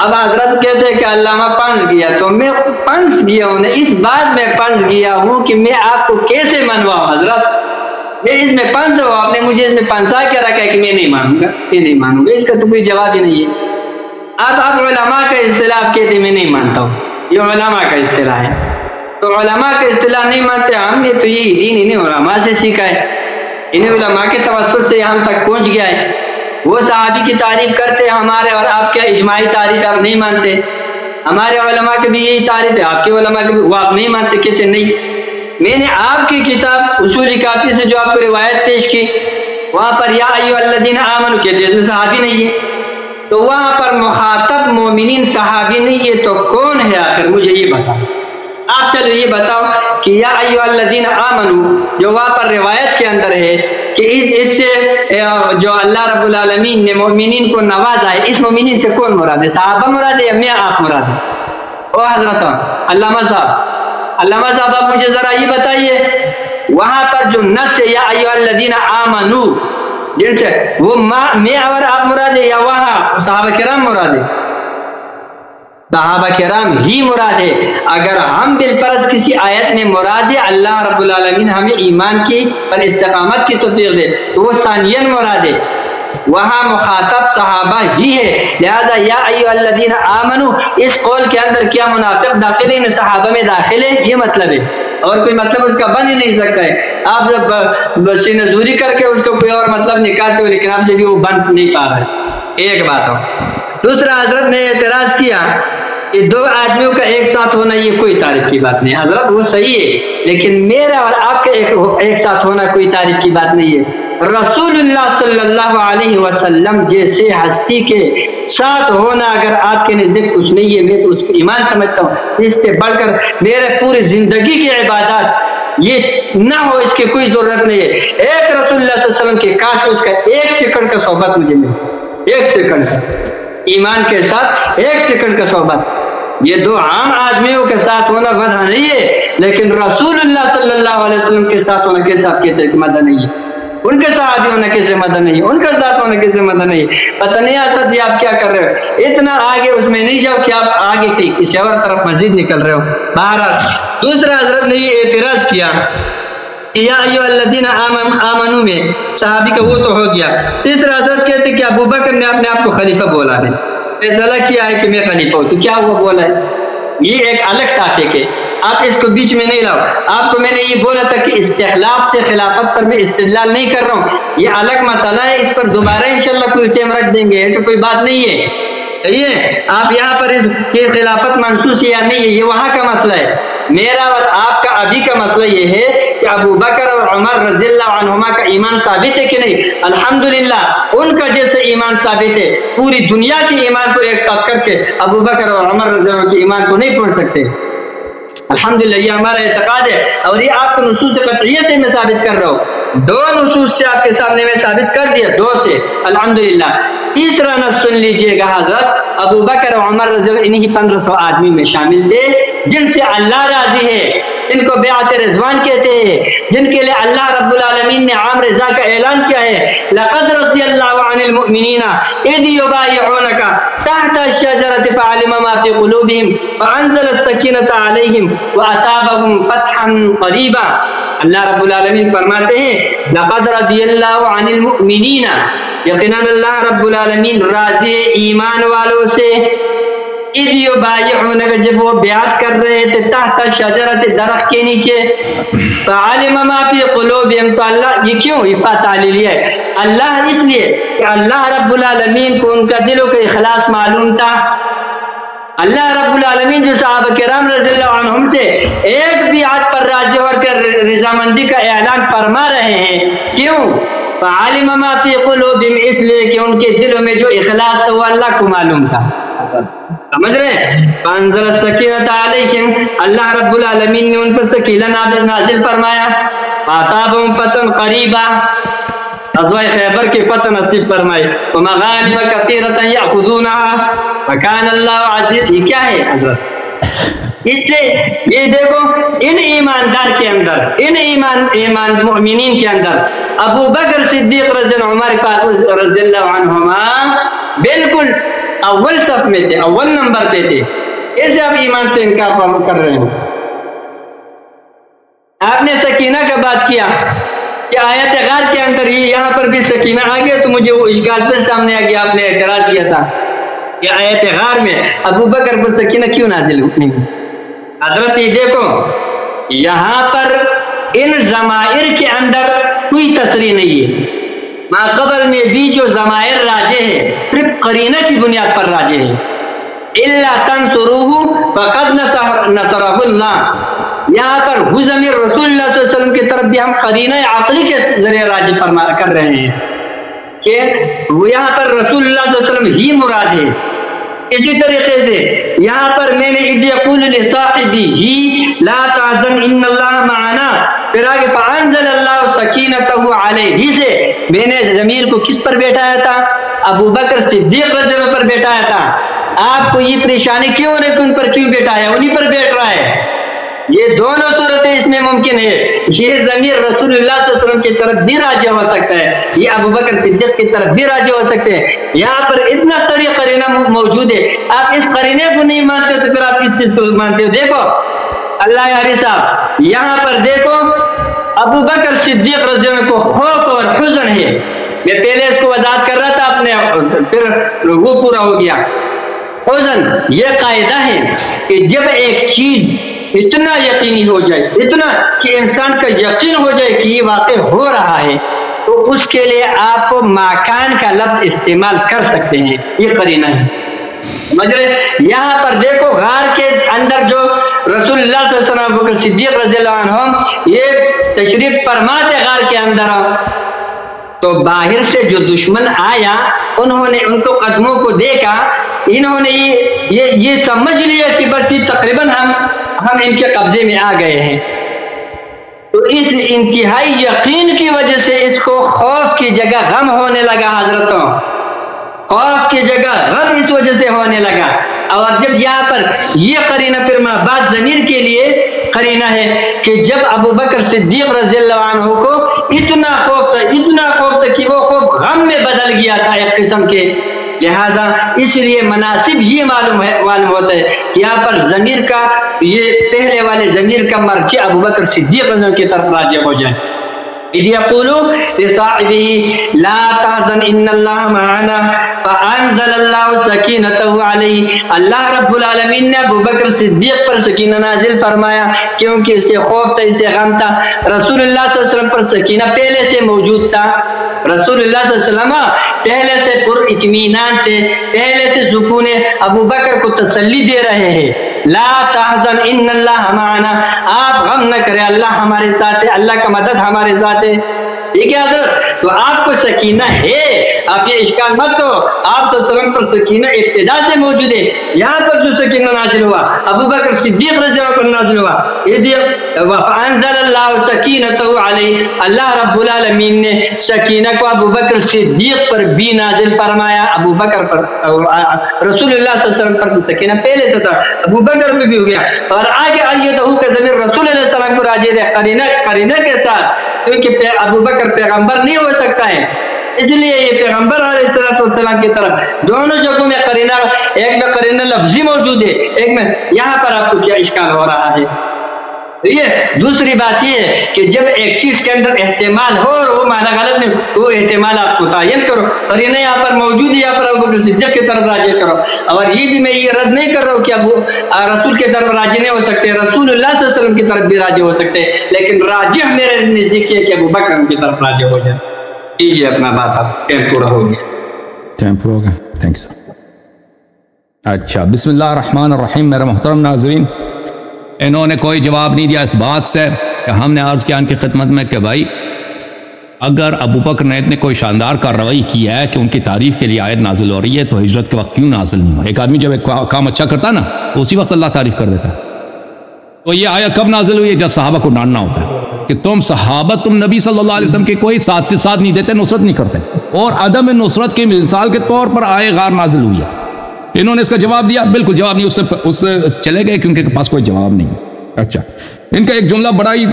اب حضرت کہتے ہیں کہ علامہ پنس گیا، تو میں پنس گیا ہوں، اس بات میں پنس گیا ہوں کہ میں آپ کو کیسے منواؤں. حضرت میں اس میں پنس ہوں، آپ نے مجھے اس میں پنسا کے رکھا ہے کہ میں نہیں مانوں گا، میں نہیں مانوں گا، اس کا تو کوئی جواب ہی نہیں ہے. آپ علماء کا اصطلاح کہتے میں نہیں مانتا ہوں، یہ علماء کا اصطلاح ہے، تو علماء کا اصطلاح نہیں مانتے ہم نے، تو یہ دین انہیں علماء سے سیکھا ہے، انہیں علماء کے توسط سے ہم تک پہنچ گیا ہے. وہ صحابی کی تعریف کرتے ہیں ہمارے، اور آپ کے اجماعی تعریف آپ نہیں مانتے. ہمارے علماء کے بھی یہی تعریف ہے، آپ کے علماء کے بھی وہ آپ نہیں مانتے، کہتے نہیں. میں نے آپ کی کتاب اصول کافی سے جو آپ کو روایت پیش کی، وہاں پر یا ایھا الذین آمنوا کہتے ہیں، اس میں صحابی نہیں ہے، تو وہاں پر مخاطب مومنین صحابی نہیں ہے، تو کون ہے آخر؟ مجھے یہ بتاؤ. آپ چلو یہ بتاؤ کہ یا ایھا الذین آمنوا جو وہاں پر روایت کے اندر ہے کہ اس سے جو اللہ رب العالمین نے مومنین کو نوازا ہے، اس مومنین سے کون مراد ہے؟ صحابہ مراد ہے یا میں آپ مراد ہے؟ او حضرت علامہ صاحب آپ مجھے ذرا یہ بتائیے، وہاں پر جو نص ہے یا ایھا الذین آمنوا جن سے وہ میں اور آپ مراد ہے یا وہاں صحابہ کرام مراد ہے؟ صحابہ کرام ہی مراد ہے. اگر ہم بالفرض کسی آیت میں مراد ہے اللہ رب العالمین ہمیں ایمان کی اور استقامت کی توفیق دے، تو وہ ثانیاً مراد ہے، وہاں مخاطب صحابہ ہی ہے. لہذا یا ایھا الذین آمنوا اس قول کے اندر کیا منافق داخل ہے، صحابہ میں داخل ہے، یہ مطلب ہے، اور کوئی مطلب اس کا بن ہی نہیں سکتا ہے. آپ جب سینہ زوری کر کے اس کو کوئی اور مطلب نکالتے ہو، لیکن آپ سے بھی وہ بن نہیں پا رہا ہے. ایک بات ہو. دوسرا حضرت نے اعتراض کیا کہ 2 آدمیوں کا ایک ساتھ ہونا یہ کوئی تعریف کی بات نہیں. حضرت وہ صحیح ہے، لیکن میرا اور آپ کا ایک ساتھ ہونا کوئی تعریف کی بات نہیں ہے. رسول اللہ صلی اللہ علیہ وسلم جیسے ہستی کے ساتھ ہونا اگر آپ کے نزدیک کچھ نہیں ہے، میں تو اس کو ایمان سمجھتا ہوں. اس سے بڑھ کر میرے پوری زندگی کی عبادات یہ نہ ہو، اس کی کوئی ضرورت نہیں ہے. ایک رسول اللہ صلی اللہ علیہ وسلم کے کاش اس کا 1 سیکنڈ کا صحبت مجھے ملے، 1 سیکنڈ کا ایمان کے ساتھ 1 سیکنڈ کا صحبت. یہ 2 عام آدمیوں کے ساتھ ہونا مدح نہیں ہے، لیکن رسول اللہ صلی اللہ علیہ وسلم کے ساتھ ہونا کے ساتھ کہتے ہیں مدح نہیں ہے، ان کے ساتھ ہونا کیسے مدح نہیں ہے، ان کے ساتھ ہونا کیسے مدح نہیں ہے. پتہ نہیں حضرت یہ آپ کیا کر رہے ہو، اتنا آگے اس میں نہیں جاؤ کہ آپ آگے کسی اور طرف مزید نکل رہے ہو. بہرحال دوسرا حضرت نے یہ اعتراض کیا یا ایھا الذین آمنوا میں صحابی کا وہ تو ہو گیا. تیسرا حضرت کہتے کہ ابو بکر نے اپنے آپ کو خلیفہ بولا ہے، فیصلہ کیا ہے کہ میں خلیفہ ہوں، تو کیا وہ بولا ہے؟ یہ ایک الگ ٹاپک ہے، آپ اس کو بیچ میں نہیں لاؤ. آپ کو میں نے یہ بولا تھا کہ استخلاف سے خلافت پر میں استدلال نہیں کر رہا ہوں، یہ الگ مسئلہ ہے، اس پر دوبارہ انشاءاللہ کوئی ٹائم رکھ دیں گے، تو کوئی بات نہیں ہے. یہ آپ یہاں پر اس خلافت منسوخ ہے یا نہیں ہے، یہ وہاں کا مسئلہ ہے. میرا اور آپ کا ابھی کا مسئلہ یہ ہے کہ ابو بکر اور عمر رضی اللہ عنہما کا ایمان ثابت ہے کہ نہیں؟ الحمدللہ ان کا جیسے ایمان ثابت ہے، پوری دنیا کے ایمان کو ایک ساتھ کر کے ابو بکر اور عمر رضی اللہ عنہ کے ایمان کو نہیں پڑھ سکتے. الحمدللہ یہ ہمارا اعتقاد ہے، اور یہ آپ کو نصوص قطعیہ سے میں ثابت کر رہا ہوں. 2 نصوص سے آپ کے سامنے میں ثابت کر دیا، 2 سے الحمدللہ. تیسرا نص سن لیجئے گا حضرت، ابو بکر اور عمر رضی اللہ عنہ انہی 1500 آدمی میں شامل تھے جن سے اللہ راضی ہے، جن کو بیعت رضوان کہتے ہیں، جن کے لیے اللہ رب العالمین نے عام رضا کا اعلان کیا ہے. لقد رضی اللہ عن المؤمنین اذ یبایعونک تحت الشجرة فعلم ما فی قلوبهم فانزل السکینة علیہم واصابهم فتحا قریبا. اللہ رب العالمین فرماتے ہیں لقد رضی اللہ عن المؤمنین، یقیناً اللہ رب العالمین راضی ایمان والوں سے، اذ یبایعونک، جب وہ بیعت کر رہے تھے تحت شجرۃ، درخت کے نیچے، فعلم ما فی قلوبہم، تو اللہ، یہ کیوں یہ تعلیلیہ ہے، اللہ اس لیے کہ اللہ رب العالمین کو ان کا دلوں کا اخلاص معلوم تھا۔ اللہ رب العالمین جو صحابہ کرام رضی اللہ عنہم سے ایک بیعت پر راضی ہو کر رضامندی کا اعلان فرما رہے ہیں، کیوں؟ فعلم ما فی قلوبہم، اس لیے کہ ان کے دلوں میں جو اخلاص تھا وہ اللہ کو معلوم تھا، سمجھ رہے ہیں؟ فانزل السکینۃ علیہم، اللہ رب العالمین نے ان پر سکینہ نازل فرمایا، فاصابہم فتح قریبا، غزوہ خیبر کے فتح نصیب فرمائے، ومغانم کثیرۃ یأخذونها وکان اللہ عزیز۔ یہ کیا ہے حضرت؟ اس سے یہ دیکھو ان ایماندار کے اندر، ان ایمان مؤمنین کے اندر ابو بکر صدیق رضی اللہ، عمر فاروق رضی اللہ عنہما بالکل اول صف میں تھے، اول نمبر پہ تھے، ایسے آپ ایمان سے انکار کر رہے ہیں۔ آپ نے سکینہ کا بات کیا کہ آیت غار کے اندر ہی یہاں پر بھی سکینہ آ گیا، تو مجھے وہ اشکال پھر سامنے آ گیا، آپ نے اعتراض کیا تھا کہ آیت غار میں ابو بکر پر سکینہ کیوں نازل ہوئی؟ حضرت یہ دیکھو یہاں پر ان ضمائر کے اندر کوئی تصریح نہیں ہے، ما قبل میں بھی جو ضمائر راجع ہے صرف قرینہ کی بنیاد پر راجع ہے، الا تنصروه فقد نصرہ اللہ، یہاں پر ہو ضمیر رسول اللہ صلی اللہ علیہ وسلم کی طرف بھی ہم قرینہ عقلی کے ذریعے راجع کر رہے ہیں کہ وہ یہاں پر رسول اللہ صلی اللہ علیہ وسلم ہی مراد ہے۔ اسی طریقے سے یہاں پر میں نے اذ یقول لصاحبہ لا تحزن ان اللہ معنا، پھر آگے فانزل اللہ سکینتہ علیہ سے میں نے ضمیر کو کس پر بیٹھایا تھا؟ ابو بکر صدیق رضی اللہ پر بیٹھایا تھا۔ آپ کو یہ پریشانی کیوں ہو رہی ہے کہ ان پر کیوں بیٹھایا؟ انہی پر بیٹھ رہا ہے۔ یہ دونوں صورتیں اس میں ممکن ہے، یہ ضمیر رسول اللہ صلی اللہ علیہ وسلم کی طرف بھی راجع ہو سکتا ہے، یہ ابو بکر صدیق کی طرف بھی راجع ہو سکتے ہیں۔ یہاں پر اتنا ساری قرینہ موجود ہے، آپ اس قرینے کو نہیں مانتے تو پھر آپ اس چیز کو مانتے ہو؟ دیکھو اللہ یاری صاحب، یہاں پر دیکھو ابو بکر صدیق رضی اللہ عنہ کو خوف اور حزن ہے، میں پہلے اس کو وضاحت کر رہا تھا، آپ نے پھر وہ پورا ہو گیا۔ حزن یہ قاعدہ ہے کہ جب ایک چیز اتنا یقینی ہو جائے، اتنا کہ انسان کا یقین ہو جائے کہ یہ واقع ہو رہا ہے، تو اس کے لیے آپ مکان کا لفظ استعمال کر سکتے ہیں، یہ قرینہ ہے، سمجھ رہے؟ یہاں پر دیکھو غار کے اندر جو رسول اللہ صلی اللہ علیہ وسلم ابو بکر صدیق رضی اللہ عنہ یہ تشریف فرماتے غار کے اندر، تو باہر سے جو دشمن آیا انہوں نے ان کو قدموں کو دیکھا، انہوں نے یہ سمجھ لیا کہ بس یہ تقریباً ہم ان کے قبضے میں آ گئے ہیں، تو اس انتہائی یقین کی وجہ سے اس کو خوف کی جگہ غم ہونے لگا حضرتوں، خوف کی جگہ غم اس وجہ سے ہونے لگا۔ اور جب یہاں پر یہ قرینہ پھر بعد ضمیر کے لیے قرینہ ہے کہ جب ابو بکر صدیق رضی اللہ عنہ کو اتنا خوف تھا کہ وہ خوف غم میں بدل گیا تھا ایک قسم کے، لہذا اس لیے مناسب یہ معلوم ہوتا ہے یہاں پر ضمیر کا، یہ پہلے والے ضمیر کا مرجع ابو بکر صدیق رضی اللہ عنہ کی طرف راجع ہو جائے۔ اذ یقول لصاحبہ لا تحزن ان اللہ معنا فانزل اللہ سکینتہ علیہ، اللہ رب العالمین نے ابو بکر صدیق پر سکینہ نازل فرمایا کیونکہ اس سے خوف تھا، اس سے غم تھا۔ رسول اللہ صلی اللہ علیہ وسلم پر سکینہ پہلے سے موجود تھا، رسول اللہ صلی اللہ علیہ وسلم پہلے سے پر اطمینان تھے، پہلے سے سکون، ابو بکر کو تسلی دے رہے ہیں لا تحزن ان اللہ معنا، آپ غم نہ کریں، اللہ ہمارے ساتھ ہے، اللہ کا مدد ہمارے ساتھ ہے، ٹھیک ہے حضرت؟ تو آپ کو سکینہ ہے، آپ یہ اشکال مت ہو، آپ تو سلام پر سکینہ ابتدا سے موجود ہے۔ یہاں پر جو سکینہ نازل ہوا ابو بکر صدیق رضی اللہ عنہ پر نازل ہوا، فانزل اللہ سکینتہ علیہ، اللہ رب العالمین نے سکینہ کو ابو بکر صدیق پر بھی نازل فرمایا، ابو بکر پر، رسول اللہ صلی اللہ علیہ وسلم پر سکینہ پہلے سے تھا، ابو بکر پہ بھی ہو گیا، اور آگے ایدہ کا ضمیر رسول اللہ صلی اللہ علیہ وسلم کو راجع ہے قرینہ کے ساتھ، کیونکہ ابو بکر پیغمبر نہیں ہو سکتا ہے، اس لیے یہ پیغمبر علیہ السلام کی طرف دونوں جگہوں میں قرینہ، ایک میں قرینہ لفظی موجود ہے، ایک میں یہاں پر آپ کو کیا اشکال ہو رہا ہے؟ یہ دوسری بات یہ ہے کہ جب ایک چیز کے اندر احتمال ہو اور وہ معنی غلط نہیں، وہ احتمال آپ متعین کرو، اور یہ یہاں پر موجود ہے، یہاں پر ابو بکر صدیق کی طرف راجع کرو. اور یہ بھی میں یہ رد نہیں کر رہا ہوں کہ اب رسول کی طرف راجع نہیں ہو سکتے، رسول اللہ صلی اللہ علیہ وسلم کی طرف بھی راجع ہو سکتے، لیکن راجع میرے نزدیک ہے کہ ابو بکر کی طرف راجع ہو جائے. کیجیے اپنا بات، آپ ٹائم پورا ہو گیا. ٹائم پورا ہو گیا، تھینک یو. اچھا، بسم اللہ الرحمن الرحیم. میرے محترم ناظرین، انہوں نے کوئی جواب نہیں دیا اس بات سے کہ ہم نے عرض کیا ان کی خدمت میں کہ بھائی اگر ابو بکر نے اتنے کوئی شاندار کارروائی کی ہے کہ ان کی تعریف کے لیے آیت نازل ہو رہی ہے تو ہجرت کے وقت کیوں نازل نہیں ہو؟ ایک آدمی جب ایک کام اچھا کرتا ہے نا اسی وقت اللہ تعریف کر دیتا ہے. تو یہ آیت کب نازل ہوئی ہے؟ جب صحابہ کو ڈانٹنا ہوتا ہے کہ تم صحابہ، تم نبی صلی اللہ علیہ وسلم کے کوئی ساتھ نہیں دیتے، نصرت نہیں کرتے، اور عدم نصرت کی مثال کے طور پر آئے غار نازل ہوئی ہے. انہوں نے اس کا جواب دیا؟ بالکل جواب نہیں، اس سے چلے گئے کیونکہ پاس کوئی جواب نہیں. اچھا، ان کا ایک جملہ بڑا ہی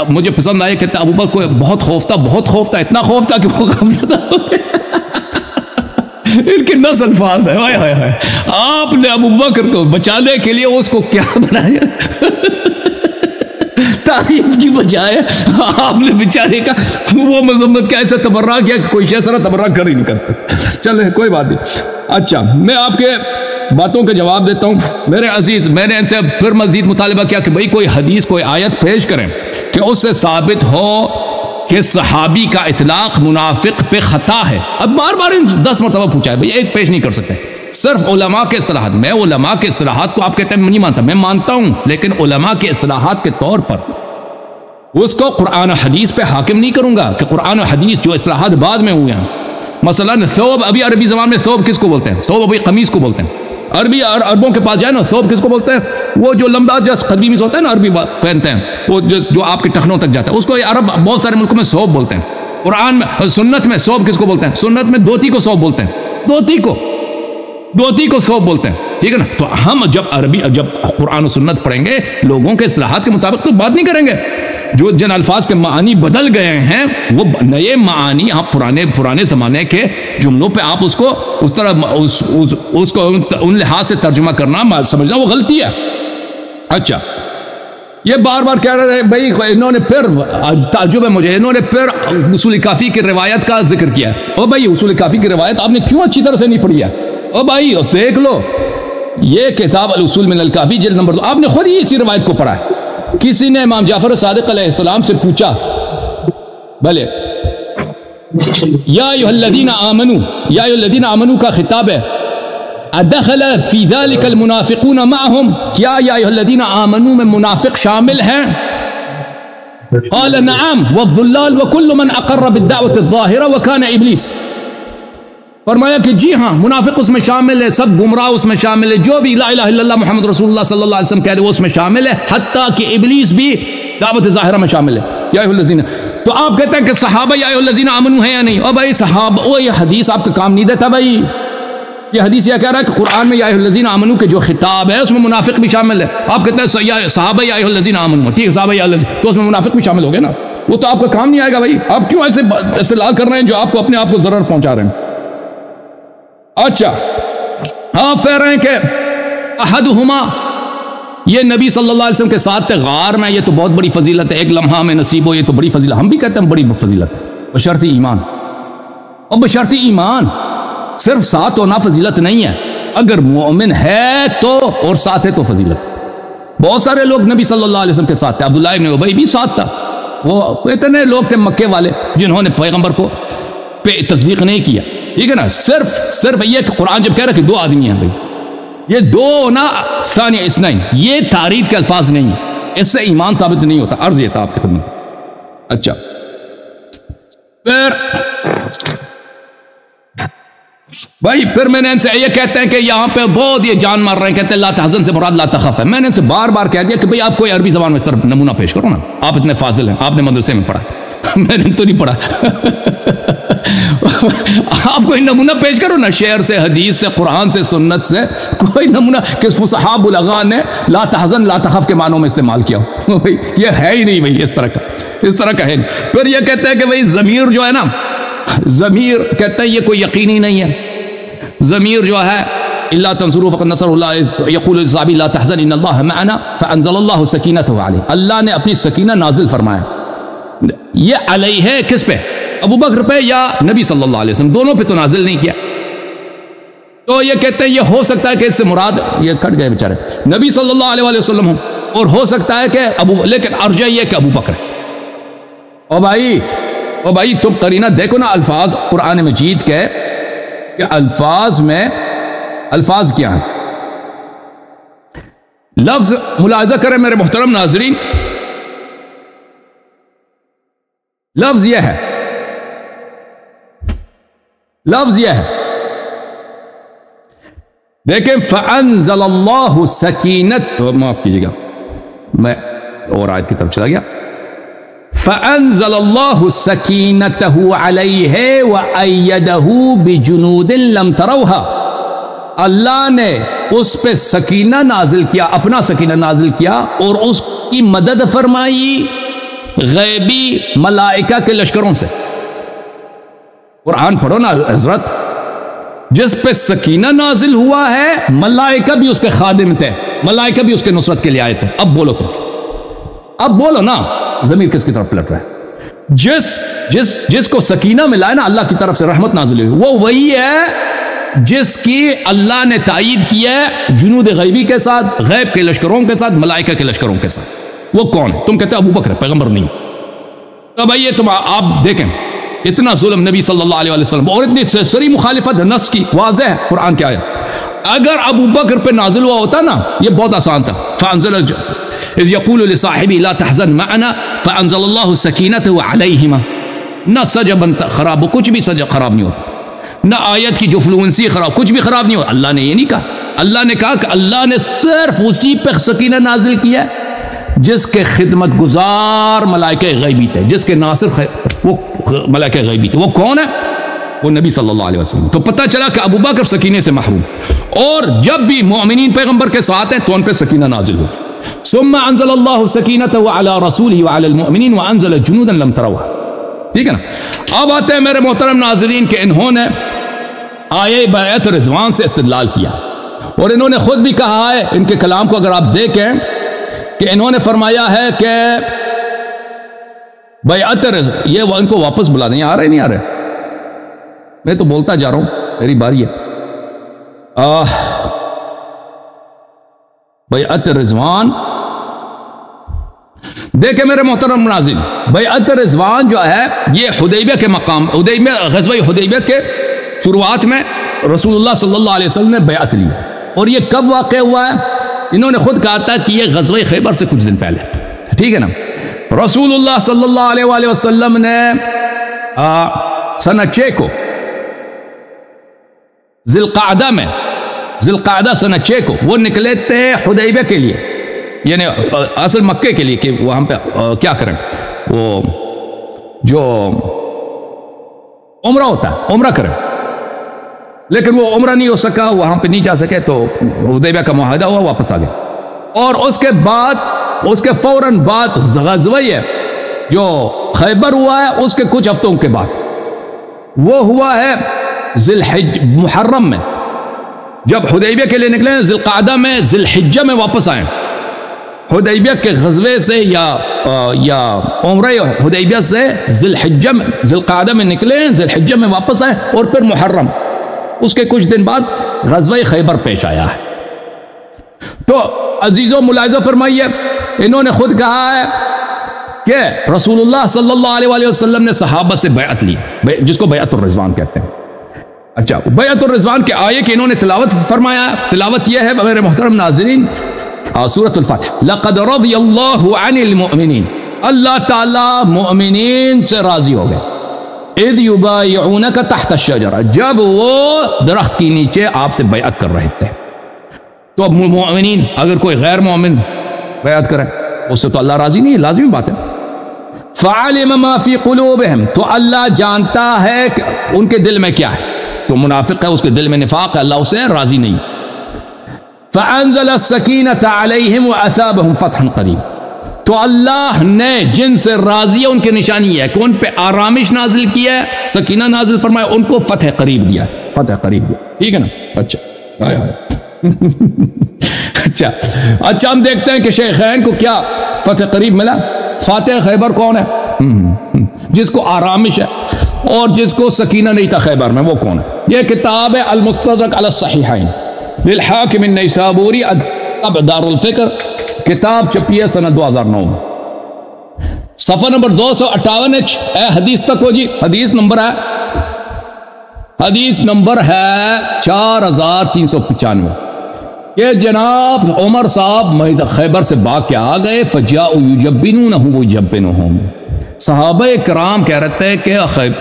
مجھے پسند آیا، کہتے ابو بکر کو بہت خوف تھا، اتنا خوف تھا کہ وہ غمزدہ ہو گئے. ان کے نس الفاظ ہے، آپ نے ابو بکر کو بچانے کے لیے اس کو کیا بنایا؟ تعریف کی بجائے آپ نے بیچارے کا وہ مذمت کا ایسا تبرہ کیا کہ کوئی شخص طرح تبرہ کر ہی نہیں کر سکتا. چلے کوئی بات نہیں. اچھا، میں آپ کے باتوں کا جواب دیتا ہوں. میرے عزیز، میں نے ان سے پھر مزید مطالبہ کیا کہ بھئی کوئی حدیث، کوئی آیت پیش کریں کہ اس سے ثابت ہو کہ صحابی کا اطلاق منافق پہ خطا ہے. اب بار بار 10 مرتبہ پوچھا ہے، بھئی ایک پیش نہیں کر سکتے. صرف علماء کے اصطلاحات، میں علماء کے اصطلاحات کو آپ کہتے ہیں نہیں مانتا، میں مانتا ہوں، لیکن علماء کے اصطلاحات کے طور پر اس کو قرآن و حدیث پہ حاکم نہیں کروں گا کہ قرآن و حدیث جو اصطلاحات بعد میں ہوئے ہیں. مثلا ثوب، ابھی عربی زبان میں ثوب کس کو بولتے ہیں؟ ثوب ابھی قمیص کو بولتے ہیں. عربوں کے پاس جائے نا، ثوب کس کو بولتے ہیں؟ وہ جو لمبا جو قمیص ہوتا ہے نا، عربی پہنتے ہیں، وہ جو آپ کے ٹخنوں تک جاتا ہے، اس کو عرب بہت سارے ملکوں میں ثوب بولتے ہیں. قرآن میں، سنت میں ثوب کس کو بولتے ہیں؟ سنت میں دھوتی کو ثوب بولتے ہیں، دھوتی کو ثوب بولتے ہیں. ٹھیک ہے نا؟ تو ہم جب قرآن و سنت پڑھیں گے لوگوں کے اصطلاحات کے مطابق تو بات نہیں کریں گے. جو جن الفاظ کے معنی بدل گئے ہیں وہ نئے معنی آپ پرانے زمانے کے جملوں پہ آپ اس کو اس طرح اس کو ان لحاظ سے ترجمہ کرنا، سمجھنا وہ غلطی ہے. اچھا، یہ بار بار کہہ رہے ہیں بھائی، انہوں نے پھر تعجب ہے مجھے، انہوں نے پھر اصول کافی کی روایت کا ذکر کیا. او بھائی، اصول کافی کی روایت آپ نے کیوں اچھی طرح سے نہیں پڑھی ہے؟ او بھائی دیکھ لو، یہ کتاب الاصول من الکافی جلد نمبر 2، آپ نے خود ہی اسی روایت کو پڑھا ہے. کسی نے امام جعفر صادق علیہ السلام سے پوچھا، بھلے یا ایھا الذین آمنوا کا خطاب ہے، ادخل فی ذلک المنافقون معهم، کیا یا ایھا الذین آمنوا میں منافق شامل ہیں؟ قال نعم والضلال وكل من اقر بالدعوة الظاہرہ وكان ابلیس. فرمایا کہ جی ہاں، منافق اس میں شامل ہے، سب گمراہ اس میں شامل ہے، جو بھی لا الہ الا اللہ محمد رسول اللہ صلی اللہ علیہ وسلم کہہ دے وہ اس میں شامل ہے، حتیٰ کہ ابلیس بھی دعوت ظاہرہ میں شامل ہے. یا ایھا الذین، تو آپ کہتے ہیں کہ صحابہ یا ایھا الذین آمنوا ہیں یا نہیں؟ اور بھائی صحابہ، وہ یہ حدیث آپ کا کام نہیں دیتا بھائی. یہ حدیث یہ کہہ رہا ہے کہ قرآن میں یا ایھا الذین آمنوا کے جو خطاب ہے اس میں منافق بھی شامل ہے. آپ کہتے ہیں صحابہ یا ایھا الذین آمنوا، ٹھیک ہے، صحابہ یا تو اس میں منافق بھی شامل ہو گئے نا. وہ تو آپ کا کام نہیں آئے گا بھائی. آپ کیوں ایسے استدلال کر رہے ہیں جو آپ کو اپنے آپ کو ضرر پہنچا رہے ہیں؟ اچھا، آپ کہہ رہے ہیں کہ احدہما، یہ نبی صلی اللہ علیہ وسلم کے ساتھ غار میں، یہ تو بہت بڑی فضیلت ہے، ایک لمحہ میں نصیب ہو، یہ تو بڑی فضیلت، ہم بھی کہتے ہیں بڑی فضیلت ہے، بشرط ایمان. اور بشرط ایمان صرف ساتھ ہونا فضیلت نہیں ہے، اگر مومن ہے تو اور ساتھ ہے تو فضیلت. بہت سارے لوگ نبی صلی اللہ علیہ وسلم کے ساتھ تھے، عبداللہ ابن ابی بھی ساتھ تھا. وہ اتنے لوگ تھے مکے والے جنہوں نے پیغمبر کو پہ تصدیق نہیں کیا. ٹھیک ہے نا؟ صرف یہ کہ قرآن جب کہہ رہا ہے کہ 2 آدمی ہیں بھائی، یہ 2 نا ثانیہ اثنین، یہ تعریف کے الفاظ نہیں ہیں، اس سے ایمان ثابت نہیں ہوتا. عرض یہ تھا آپ کی خدمت. اچھا، پھر میں نے ان سے یہ کہتے ہیں کہ یہاں پہ بہت یہ جان مار رہے ہیں، کہتے ہیں لا تحزن سے مراد لا تخف ہے. میں نے ان سے بار بار کہہ دیا کہ بھئی آپ کوئی عربی زبان میں صرف نمونہ پیش کرو نا، آپ اتنے فاضل ہیں، آپ نے مدرسے میں پڑھا، میں نے تو نہیں پڑھا. آپ کوئی نمونہ پیش کرو نا، شعر سے، حدیث سے، قرآن سے، سنت سے، کوئی نمونہ کہ فصحاء بلغاء نے لا تحزن لا تخف کے معنوں میں استعمال کیا ہو. یہ ہے ہی نہیں بھائی، اس طرح کا ہے نہیں. پھر یہ کہتے ہیں کہ بھئی ضمیر جو ہے نا، ضمیر کہتے ہیں یہ کوئی یقینی نہیں ہے. ضمیر جو ہے الا تنصروا فقد نصر اللہ یقول لصحابی لا تحزن ان اللہ معنا فانزل اللہ سکینتہ علیہ. اللہ نے اپنی سکینہ نازل فرمایا. یہ علیہ ہے کس پہ؟ ابو بکر پہ یا نبی صلی اللہ علیہ وسلم؟ دونوں پہ تو نازل نہیں کیا. تو یہ کہتے ہیں یہ ہو سکتا ہے کہ اس سے مراد یہ کٹ گئے بیچارے نبی صلی اللہ علیہ وسلم ہوں، اور ہو سکتا ہے کہ لیکن ارجح یہ کہ ابو بکر. او بھائی تم قرینہ دیکھو نا الفاظ قرآن مجید کے کہ الفاظ میں الفاظ کیا ہیں. لفظ ملاحظہ کریں میرے محترم ناظرین، لفظ یہ ہے دیکھیں فَأَنزَلَ اللَّهُ سَكِينَتَهُ، معاف کیجئے گا میں اور آیت کی طرف چلا گیا. فَأَنزَلَ اللَّهُ سَكِينَتَهُ عَلَيْهِ وَأَيَّدَهُ بِجُنُودٍ لَمْ تَرَوْهَا. اللہ نے اس پہ سکینہ نازل کیا، اپنا سکینہ نازل کیا، اور اس کی مدد فرمائی غیبی ملائکہ کے لشکروں سے. قرآن پڑھو نا حضرت، جس پہ سکینہ نازل ہوا ہے ملائکہ بھی اس کے خادم تھے، ملائکہ بھی اس کے نصرت کے لیے آئے تھے. اب بولو تم، اب بولو نا، ضمیر کس کی طرف پلٹ رہا ہے؟ جس کو سکینہ ملا ہے نا اللہ کی طرف سے رحمت نازل ہوئی، وہ وہی ہے جس کی اللہ نے تائید کی ہے جنود غیبی کے ساتھ، غیب کے لشکروں کے ساتھ، ملائکہ کے لشکروں کے ساتھ. وہ کون ہے؟ تم کہتے ہیں ابو بکر پیغمبر نہیں. تو بھائی یہ تم آپ دیکھیں اتنا ظلم نبی صلی اللہ علیہ وسلم اور اتنی سری مخالفت نص کی، واضح ہے قرآن کی آیت. اگر ابو بکر پہ نازل ہوا ہوتا نا یہ بہت آسان تھا. فانزل اذ یقول لصاحبہ لا تحزن معنا فانزل اللہ سکینتہ علیہما. نہ سجبن خراب، کچھ بھی سجب خراب نہیں ہوتا، نہ آیت کی جو فلوئنسی خراب، کچھ بھی خراب نہیں ہوتا. اللہ نے یہ نہیں کہا، اللہ نے کہا کہ اللہ نے صرف اسی پہ سکینہ نازل کیا ہے جس کے خدمت گزار ملائکہ غیبی تھے، جس کے ناصر وہ ملائکہ غیبی تھے. وہ کون ہے؟ وہ نبی صلی اللہ علیہ وسلم. تو پتہ چلا کہ ابو بکر سکینے سے محروم، اور جب بھی مومنین پیغمبر کے ساتھ ہیں تو ان پہ سکینہ نازل ہوگی. ثم انزل اللہ سکینتہ علی رسولہ وعلی المؤمنین وانزل جنودا لم تروها. ٹھیک ہے نا؟ اب آتے ہیں میرے محترم ناظرین کہ انہوں نے آیے بیعت رضوان سے استدلال کیا، اور انہوں نے خود بھی کہا ہے، ان کے کلام کو اگر آپ دیکھیں کہ انہوں نے فرمایا ہے کہ بیعت یہ ان کو واپس بلا دیں. آ رہے نہیں آ رہے؟ میں تو بولتا جا رہا ہوں، میری باری ہے. بیعت رضوان دیکھیں میرے محترم ناظرین، بیعت رضوان جو ہے یہ حدیبیہ کے مقام، غزوہ حدیبیہ کے شروعات میں رسول اللہ صلی اللہ علیہ وسلم نے بیعت لی. اور یہ کب واقع ہوا ہے؟ انہوں نے خود کہا تھا کہ یہ غزوہ خیبر سے کچھ دن پہلے. ٹھیک ہے نا؟ رسول اللہ صلی اللہ علیہ وآلہ وسلم نے سنہ 6 کو ذی القعدہ سنہ 6 کو وہ نکلے تھے حدیبیہ کے لیے، یعنی اصل مکے کے لیے کہ وہاں پہ کیا کریں، وہ جو عمرہ ہوتا ہے عمرہ کریں. لیکن وہ عمرہ نہیں ہو سکا، وہاں پہ نہیں جا سکے، تو حدیبیہ کا معاہدہ ہوا، واپس آ گئے. اور اس کے بعد اس کے فوراً بعد غزوہ ہے جو خیبر ہوا ہے، اس کے کچھ ہفتوں کے بعد وہ ہوا ہے محرم میں. جب حدیبیہ کے لیے نکلے ذی القعدہ میں، ذی الحجہ میں واپس آئے حدیبیہ کے غزوے سے یا عمرہ حدیبیہ سے ذی القعدہ میں نکلے، ذی الحجہ میں واپس آئے، اور پھر محرم اس کے کچھ دن بعد غزوہ خیبر پیش آیا ہے. تو عزیزوں ملاحظہ فرمائیے، انہوں نے خود کہا ہے کہ رسول اللہ صلی اللہ علیہ وآلہ وسلم نے صحابہ سے بیعت لی، جس کو بیعت الرضوان کہتے ہیں. اچھا، بیعت الرضوان کے آیے کہ انہوں نے تلاوت فرمایا. تلاوت یہ ہے میرے محترم ناظرین، سورۃ الفتح، لقد رضی اللہ عن المؤمنین، اللہ تعالیٰ مؤمنین سے راضی ہو گئے. اذ یبایعونک تحت الشجرہ، جب وہ درخت کے نیچے آپ سے بیعت کر رہے تھے. تو اب مومنین اگر کوئی غیر مومن بیعت کرے اس سے تو اللہ راضی نہیں ہے، لازمی بات ہے. فعلم ما فی قلوبہم، تو اللہ جانتا ہے کہ ان کے دل میں کیا ہے. تو منافق ہے، اس کے دل میں نفاق ہے، اللہ اسے راضی نہیں. فانزل السکینۃ علیہم واثابہم فتحا قریب، تو اللہ نے جن سے راضی ہے ان کی نشانی ہے کہ ان پہ آرامش نازل کی ہے، سکینہ نازل فرمایا، ان کو فتح قریب دیا، فتح قریب دیا. ٹھیک ہے نا؟ اچھا اچھا ہم دیکھتے ہیں کہ شیخین کو کیا فتح قریب ملا. فاتح خیبر کون ہے؟ جس کو آرامش ہے اور جس کو سکینہ نہیں تھا خیبر میں، وہ کون ہے؟ یہ کتاب ہے المستدرک علی الصحیحین للحاکم النیسابوری طبع دار الفکر، کتاب چھپی ہے سنہ 2009 میں، صفحہ نمبر 258 اے حدیث تک ہو جی. حدیث نمبر ہے 4395 کہ جناب عمر صاحب خیبر سے بھاگ کے آ گئے. فجاءوا یجبنونہ یجبنہم، صحابہ کرام کہہ رہے تھے کہ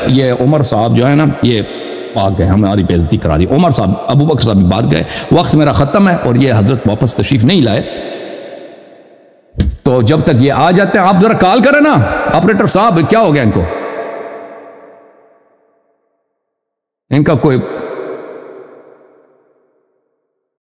یہ عمر صاحب جو ہے نا یہ بھاگ گئے، ہماری بے عزتی کرا دی. عمر صاحب ابو بکر صاحب بھاگ گئے، وقت میرا ختم ہے اور یہ حضرت واپس تشریف نہیں لائے، تو جب تک یہ آ جاتے ہیں آپ ذرا کال کریں نا آپریٹر صاحب، کیا ہو گیا ان کو، ان کا کوئی